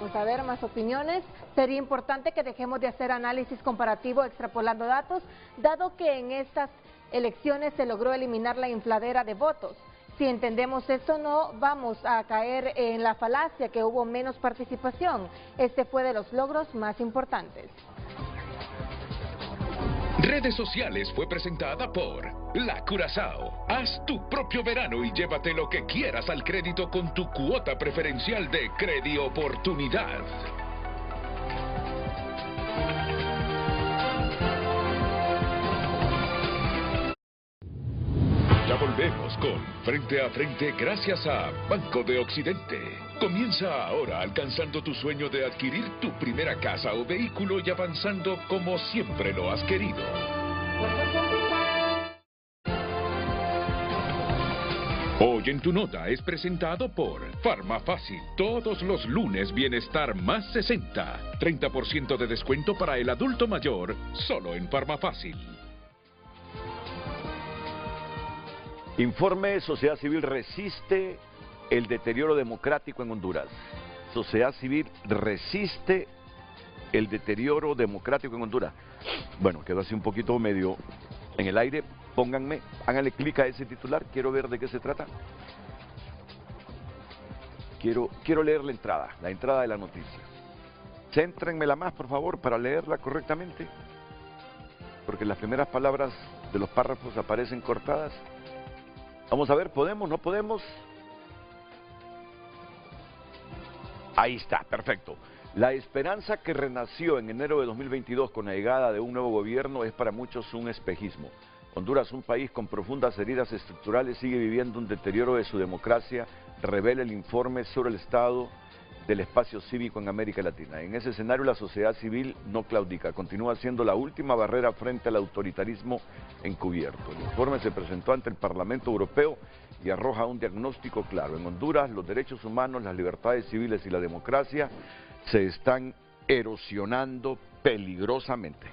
E: Vamos a ver más opiniones. Sería importante que dejemos de hacer análisis comparativo extrapolando datos, dado que en estas elecciones se logró eliminar la infladera de votos. Si entendemos eso, no vamos a caer en la falacia que hubo menos participación. Este fue de los logros más importantes.
A: Redes Sociales fue presentada por La Curazao. Haz tu propio verano y llévate lo que quieras al crédito con tu cuota preferencial de Credioportunidad. Ya volvemos con Frente a Frente gracias a Banco de Occidente. Comienza ahora alcanzando tu sueño de adquirir tu primera casa o vehículo y avanzando como siempre lo has querido. Hoy en tu nota es presentado por Farmafácil. Todos los lunes Bienestar más 60. 30% de descuento para el adulto mayor, solo en Farmafácil.
B: Informe: Sociedad Civil resiste el deterioro democrático en Honduras. Sociedad Civil resiste el deterioro democrático en Honduras. Bueno, quedó así un poquito medio en el aire. Pónganme, háganle clic a ese titular, quiero ver de qué se trata. Quiero leer la entrada de la noticia. Céntrenmela más, por favor, para leerla correctamente, porque las primeras palabras de los párrafos aparecen cortadas. Vamos a ver, ¿podemos? ¿No podemos? Ahí está, perfecto. La esperanza que renació en enero de 2022 con la llegada de un nuevo gobierno es para muchos un espejismo. Honduras, un país con profundas heridas estructurales, sigue viviendo un deterioro de su democracia, revela el informe sobre el estado del espacio cívico en América Latina. En ese escenario, la sociedad civil no claudica, continúa siendo la última barrera frente al autoritarismo encubierto. El informe se presentó ante el Parlamento Europeo y arroja un diagnóstico claro. En Honduras, los derechos humanos, las libertades civiles y la democracia se están erosionando peligrosamente.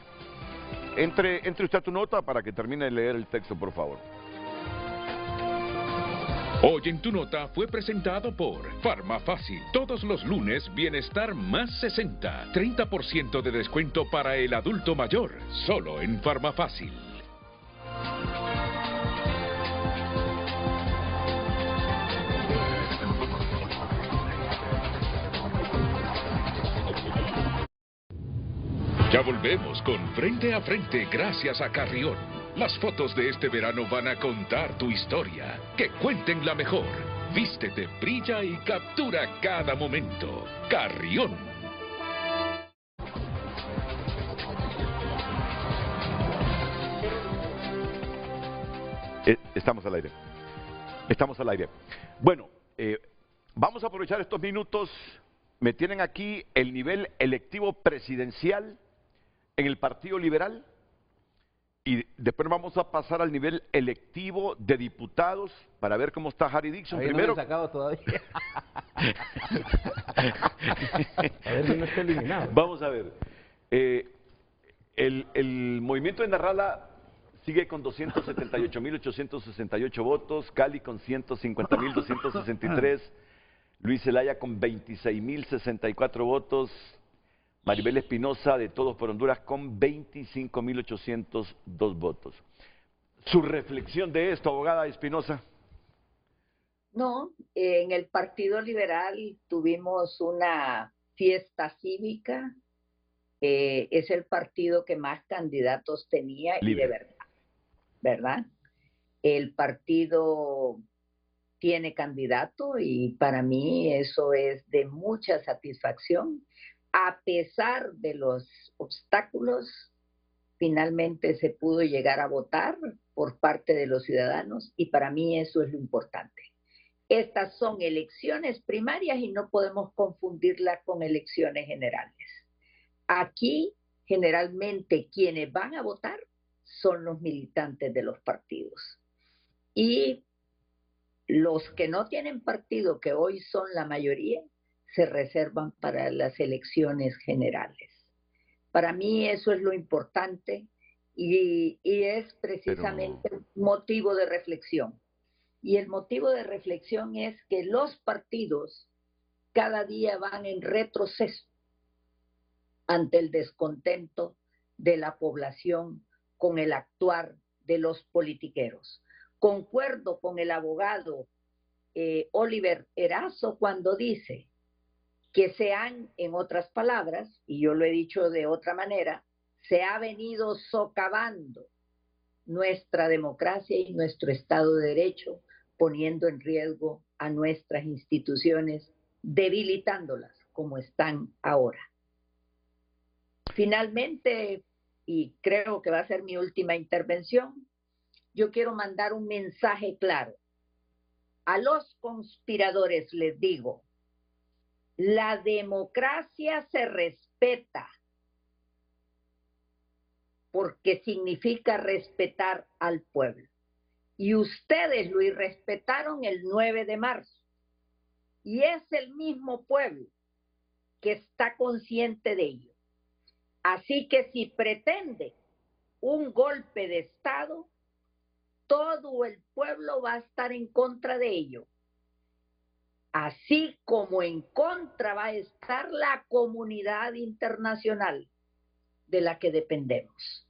B: Entre usted a tu nota para que termine de leer el texto, por favor.
A: Hoy en tu nota fue presentado por Farmafácil. Todos los lunes Bienestar más 60. 30% de descuento para el adulto mayor, solo en Farmafácil. Ya volvemos con Frente a Frente gracias a Carrión. Las fotos de este verano van a contar tu historia. Que cuenten la mejor. Vístete, brilla y captura cada momento. Carrión.
B: Estamos al aire. Estamos al aire. Bueno, vamos a aprovechar estos minutos. Me tienen aquí el nivel electivo presidencial en el Partido Liberal y después vamos a pasar al nivel electivo de diputados para ver cómo está Harry Dixon.
G: Ahí
B: Primero,
G: no me he sacado todavía.
F: A ver si no está eliminado.
B: vamos a ver. El movimiento de Narrala sigue con 278.868 votos, Cali con 150.263, Luis Zelaya con 26.064 votos, Maribel Espinosa de Todos por Honduras con 25.802 votos. ¿Su reflexión de esto, abogada Espinosa?
D: No, en el Partido Liberal tuvimos una fiesta cívica. Es el partido que más candidatos tenía y de verdad, ¿verdad? El partido tiene candidato y para mí eso es de mucha satisfacción. A pesar de los obstáculos, finalmente se pudo llegar a votar por parte de los ciudadanos y para mí eso es lo importante. Estas son elecciones primarias y no podemos confundirlas con elecciones generales. Aquí, generalmente, quienes van a votar son los militantes de los partidos. Y los que no tienen partido, que hoy son la mayoría, se reservan para las elecciones generales. Para mí eso es lo importante y es precisamente motivo de reflexión. Y el motivo de reflexión es que los partidos cada día van en retroceso ante el descontento de la población con el actuar de los politiqueros. Concuerdo con el abogado Oliver Erazo cuando dice que en otras palabras, y yo lo he dicho de otra manera, se ha venido socavando nuestra democracia y nuestro Estado de Derecho, poniendo en riesgo a nuestras instituciones, debilitándolas como están ahora. Finalmente, y creo que va a ser mi última intervención, yo quiero mandar un mensaje claro. A los conspiradores les digo, la democracia se respeta porque significa respetar al pueblo. Y ustedes lo irrespetaron el 9 de marzo. Y es el mismo pueblo que está consciente de ello. Así que si pretende un golpe de Estado, todo el pueblo va a estar en contra de ello. Así como en contra va a estar la comunidad internacional de la que dependemos.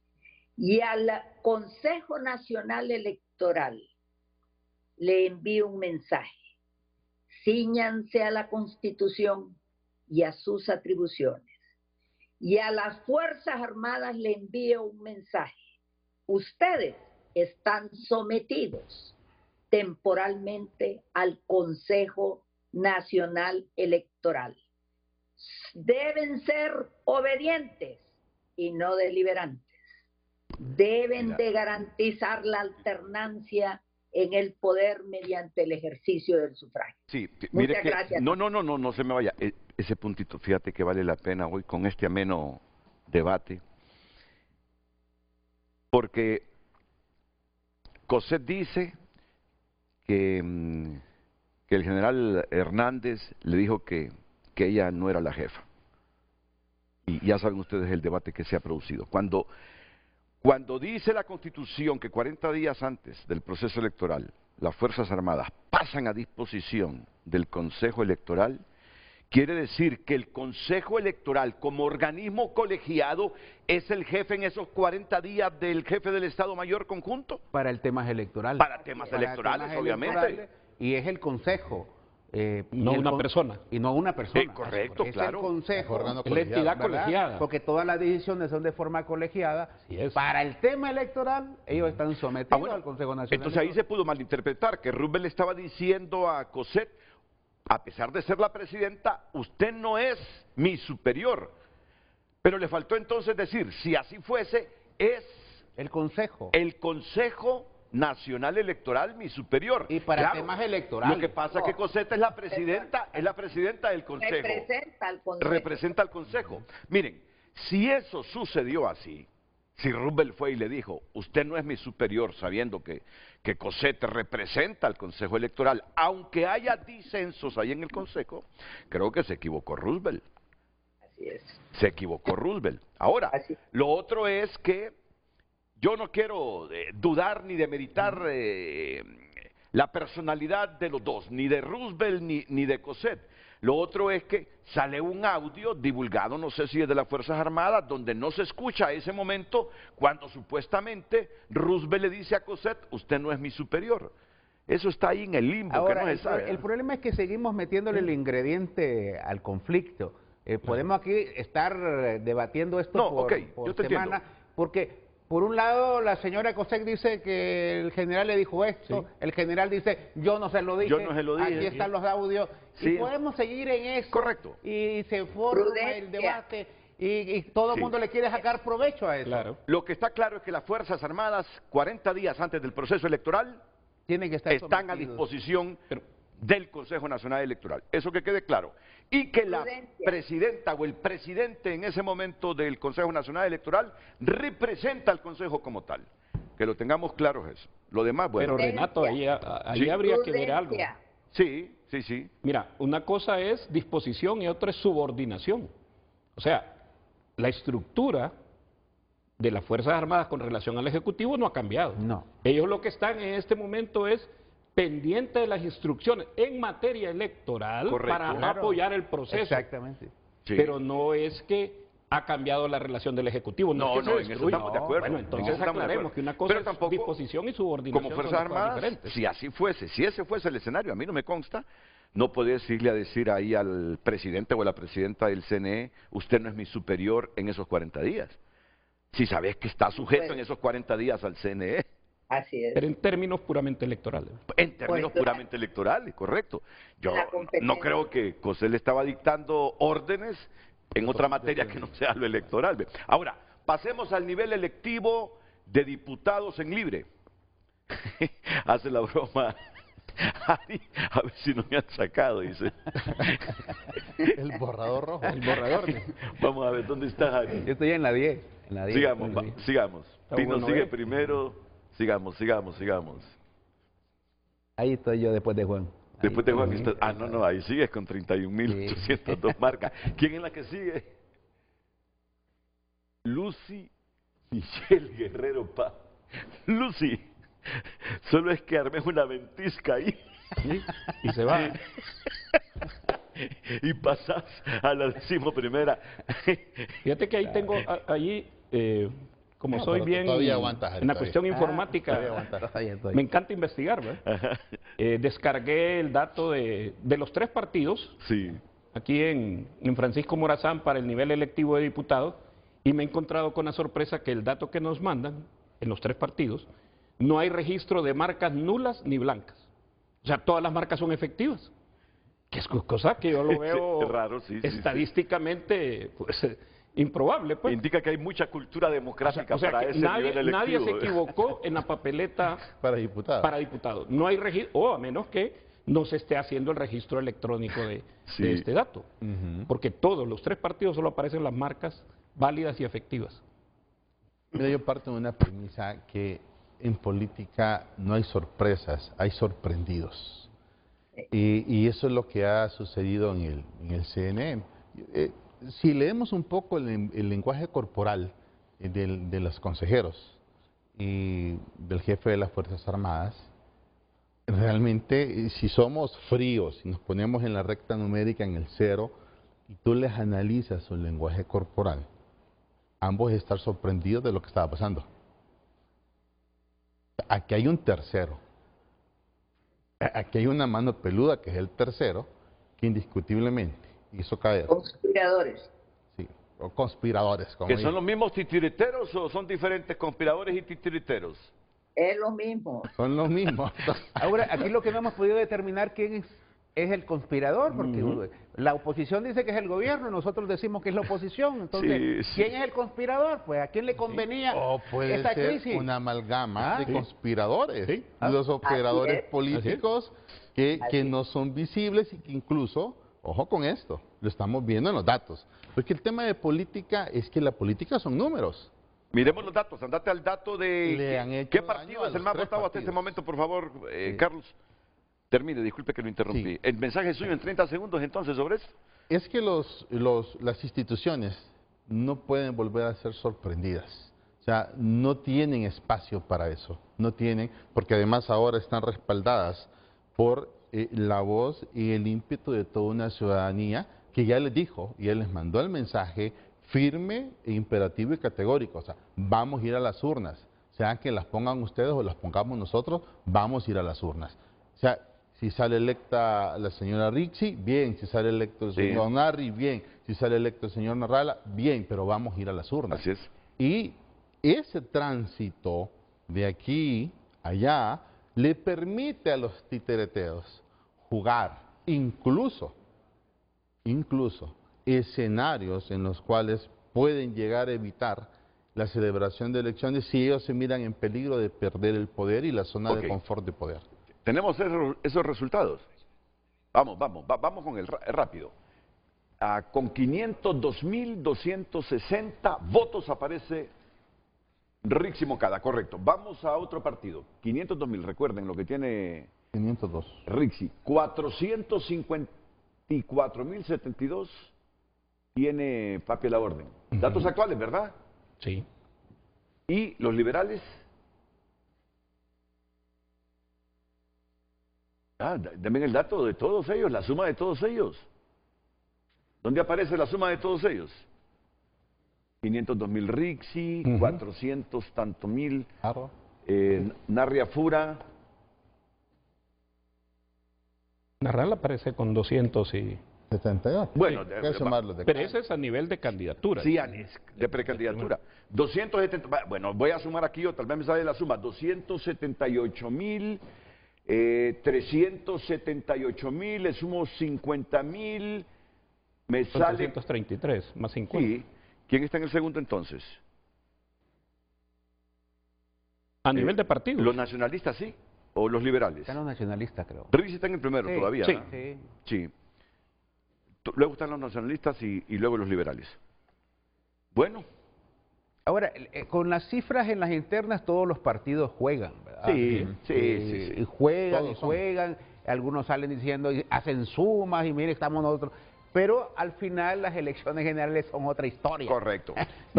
D: Y al Consejo Nacional Electoral le envío un mensaje. Cíñanse a la Constitución y a sus atribuciones. Y a las Fuerzas Armadas le envío un mensaje. Ustedes están sometidos temporalmente al Consejo Nacional Electoral. Deben ser obedientes y no deliberantes. Deben de garantizar la alternancia en el poder mediante el ejercicio del sufragio.
B: Sí,
D: Muchas
B: mire que,
D: gracias.
B: no se me vaya. Ese puntito, fíjate que vale la pena hoy con este ameno debate, porque Cosette dice que el general Hernández le dijo que ella no era la jefa. Y ya saben ustedes el debate que se ha producido. Cuando dice la Constitución que 40 días antes del proceso electoral las Fuerzas Armadas pasan a disposición del Consejo Electoral, quiere decir que el Consejo Electoral como organismo colegiado es el jefe en esos 40 días del jefe del Estado Mayor conjunto.
G: Para el temas electoral.
B: Para temas electorales, obviamente.
G: Y es el Consejo.
F: No una persona.
G: Y no una persona.
B: Correcto,
G: es
B: claro.
G: el Consejo.
F: Es la entidad colegiada.
G: Porque todas las decisiones son de forma colegiada. Para el tema electoral, ellos están sometidos al Consejo Nacional.
B: Entonces ahí se pudo malinterpretar que Roosevelt le estaba diciendo a Cosette, a pesar de ser la presidenta, usted no es mi superior. Pero le faltó entonces decir, si así fuese, es
G: el Consejo.
B: El Consejo Nacional Electoral mi superior.
G: Y para temas electorales.
B: Lo que pasa es que Cosette es la presidenta del Consejo. Representa al Consejo. Miren, si eso sucedió así, si Roosevelt fue y le dijo, usted no es mi superior, sabiendo que Cosette representa al Consejo Electoral, aunque haya disensos ahí en el Consejo, creo que se equivocó Roosevelt.
D: Así es.
B: Se equivocó Roosevelt. Ahora, lo otro es que yo no quiero dudar ni demeritar la personalidad de los dos, ni de Roosevelt ni de Cosette. Lo otro es que sale un audio divulgado, no sé si es de las Fuerzas Armadas, donde no se escucha ese momento cuando supuestamente Roosevelt le dice a Cosette, usted no es mi superior. Eso está ahí en el limbo.
G: Ahora,
B: que no se sabe.
G: El problema es que seguimos metiéndole el ingrediente al conflicto. Podemos aquí estar debatiendo esto por semana, porque por un lado la señora Cosette dice que el general le dijo esto, el general dice yo no se lo dije, aquí están los audios, y podemos seguir en eso.
B: Correcto.
G: Y se forma el debate y todo el mundo le quiere sacar provecho a eso.
B: Claro. Lo que está claro es que las Fuerzas Armadas 40 días antes del proceso electoral
G: tienen que estar
B: están a disposición del Consejo Nacional Electoral. Eso que quede claro. Y que la presidenta o el presidente en ese momento del Consejo Nacional Electoral representa al Consejo como tal. Que lo tengamos claro es eso. Lo demás, bueno.
F: Pero Renato, ahí habría que ver algo.
B: Sí.
F: Mira, una cosa es disposición y otra es subordinación. O sea, la estructura de las Fuerzas Armadas con relación al Ejecutivo no ha cambiado.
G: No.
F: Ellos lo que están en este momento es pendiente de las instrucciones en materia electoral para apoyar el proceso.
G: Exactamente.
F: Pero no es que ha cambiado la relación del Ejecutivo.
B: No, en eso estamos de acuerdo.
F: Bueno, entonces aclaremos que una cosa es disposición y subordinación.
B: Como Fuerzas Armadas, si así fuese, si ese fuese el escenario, a mí no me consta, no podés irle a decir ahí al presidente o a la presidenta del CNE, usted no es mi superior en esos 40 días. Si sabes que está sujeto en esos 40 días al CNE.
D: Así es.
F: Pero en términos puramente electorales.
B: En términos puramente electorales, correcto. Yo no creo que Cosette le estaba dictando órdenes en otra materia que no sea lo electoral. Ahora, pasemos al nivel electivo de diputados en libre. Hace la broma. Ari, a ver si no me han sacado, dice.
H: El borrador rojo.
F: El borrador.
B: Vamos a ver, ¿dónde estás, Ari?
G: Yo estoy en la 10.
B: Sigamos. Pino sigue primero. Sigamos.
G: Ahí estoy yo después de Juan.
B: Después de Juan, no, ahí sigues con 31.802 marcas. ¿Quién es la que sigue? Lucy Michelle Guerrero Paz. Lucy, solo es que armé una ventisca ahí.
F: ¿Sí? Y se va.
B: Y pasas a la 11ª.
F: Fíjate que ahí tengo, allí, como soy bien en la cuestión informática, me encanta investigar, ¿verdad? Descargué el dato de los 3 partidos,
B: sí,
F: aquí en Francisco Morazán para el nivel electivo de diputados, y me he encontrado con la sorpresa que el dato que nos mandan en los 3 partidos, no hay registro de marcas nulas ni blancas. O sea, todas las marcas son efectivas. Que es cosa que yo lo veo
B: sí, raro, sí,
F: estadísticamente pues, improbable. Pues.
B: Indica que hay mucha cultura democrática para ese
F: nadie,
B: nivel electivo.
F: Nadie se equivocó en la papeleta
H: para diputado.
F: No hay registro, o a menos que no se esté haciendo el registro electrónico de este dato. Porque todos los 3 partidos solo aparecen las marcas válidas y efectivas.
H: Mira, yo parto de una premisa que en política no hay sorpresas, hay sorprendidos. Y eso es lo que ha sucedido en el CNN. Si leemos un poco el lenguaje corporal de los consejeros y del jefe de las Fuerzas Armadas, realmente si somos fríos y nos ponemos en la recta numérica en el 0 y tú les analizas su lenguaje corporal, ambos están sorprendidos de lo que estaba pasando. Aquí hay un tercero. Aquí hay una mano peluda que es el tercero, que indiscutiblemente hizo caer.
D: Conspiradores.
H: Sí, o conspiradores. Como
B: ¿Que son los mismos titiriteros o son diferentes conspiradores y titiriteros?
D: Es lo mismo.
H: Son los mismos.
G: Ahora, aquí lo que no hemos podido determinar quién es el conspirador, porque la oposición dice que es el gobierno, nosotros decimos que es la oposición. Entonces, ¿quién es el conspirador? Pues, ¿a quién le convenía
H: o puede
G: esta
H: ser
G: crisis?
H: una amalgama de conspiradores, los
G: Así
H: operadores
G: es.
H: políticos que no son visibles y que incluso, ojo con esto, lo estamos viendo en los datos. Porque el tema de política es que la política son números.
B: Miremos los datos, andate al dato de qué partido es el más votado hasta este momento, por favor, Carlos. Termine, disculpe que lo interrumpí.
H: Sí.
B: El mensaje suyo en 30 segundos entonces sobre eso.
H: Es que las instituciones no pueden volver a ser sorprendidas. O sea, no tienen espacio para eso. No tienen, porque además ahora están respaldadas por la voz y el ímpetu de toda una ciudadanía que ya les dijo, y él les mandó el mensaje firme, imperativo y categórico. O sea, vamos a ir a las urnas. Sea que las pongan ustedes o las pongamos nosotros, vamos a ir a las urnas. O sea, si sale electa la señora Rixi, bien. Si sale electo el señor Narri, bien. Si sale electo el señor Narrala, bien. Pero vamos a ir a las urnas.
B: Así es.
H: Y ese tránsito de aquí a allá le permite a los titereteos jugar incluso escenarios en los cuales pueden llegar a evitar la celebración de elecciones si ellos se miran en peligro de perder el poder y la zona de confort de poder.
B: ¿Tenemos esos resultados? Vamos con el rápido. Con 502.260 votos aparece Rixi Moncada, correcto. Vamos a otro partido. 502.000, recuerden lo que tiene
H: 502.
B: Rixi. 454.072 tiene Papi La Orden. Datos actuales, ¿verdad?
F: Sí.
B: ¿Y los liberales? Dame el dato de todos ellos, la suma de todos ellos. ¿Dónde aparece la suma de todos ellos? 502.000 Rixi, 400 tanto mil Narria Fura.
F: Narral aparece con 278.
B: Bueno,
F: pero ese es a nivel de candidatura.
B: Sí, de precandidatura. 270, bueno, voy a sumar aquí, o tal vez me sale la suma, 278.000, 378.000, le sumo 50.000, me
F: son
B: sale...
F: 333, más 50.
B: Sí. ¿Quién está en el segundo entonces?
F: A nivel de partidos.
B: ¿Los nacionalistas sí? ¿O los liberales?
G: Están los nacionalistas, creo.
B: Rixi está en el primero todavía,
F: sí.
B: ¿no? Sí. Luego están los nacionalistas y luego los liberales. Bueno.
G: Ahora, con las cifras en las internas todos los partidos juegan, ¿verdad?
B: Sí, sí.
G: Y juegan,
H: Todos
G: y
H: son.
G: juegan, algunos salen diciendo, y hacen sumas, y mire, estamos nosotros. Pero al final las elecciones generales son otra historia.
B: Correcto.
H: Y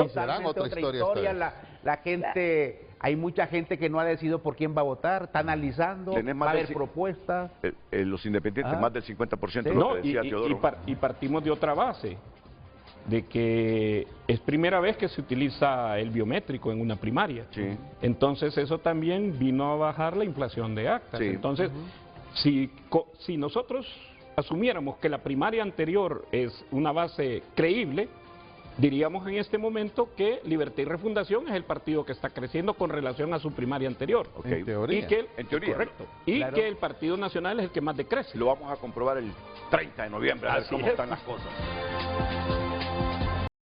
H: serán
G: Totalmente
H: otra historia esta vez.
G: La gente, hay mucha gente que no ha decidido por quién va a votar, está analizando,
B: Tenés más
G: va a
B: del
G: haber
B: ci-
G: propuestas.
B: Los independientes,
G: Ah.
B: más del 50% de
G: Sí.
B: lo
F: No,
B: que decía Teodoro.
F: y partimos de otra base, de que es primera vez que se utiliza el biométrico en una primaria.
B: Sí.
F: Entonces eso también vino a bajar la inflación de actas.
B: Sí.
F: Entonces, si nosotros asumiéramos que la primaria anterior es una base creíble, diríamos en este momento que Libertad y Refundación es el partido que está creciendo con relación a su primaria anterior.
B: Ok.
H: En teoría.
F: Y que,
B: En teoría.
F: correcto. Y
G: Claro.
F: que el Partido Nacional es el que más decrece.
B: Lo vamos a comprobar el 30 de noviembre, a ver
F: Así
B: cómo
F: es.
B: están las cosas.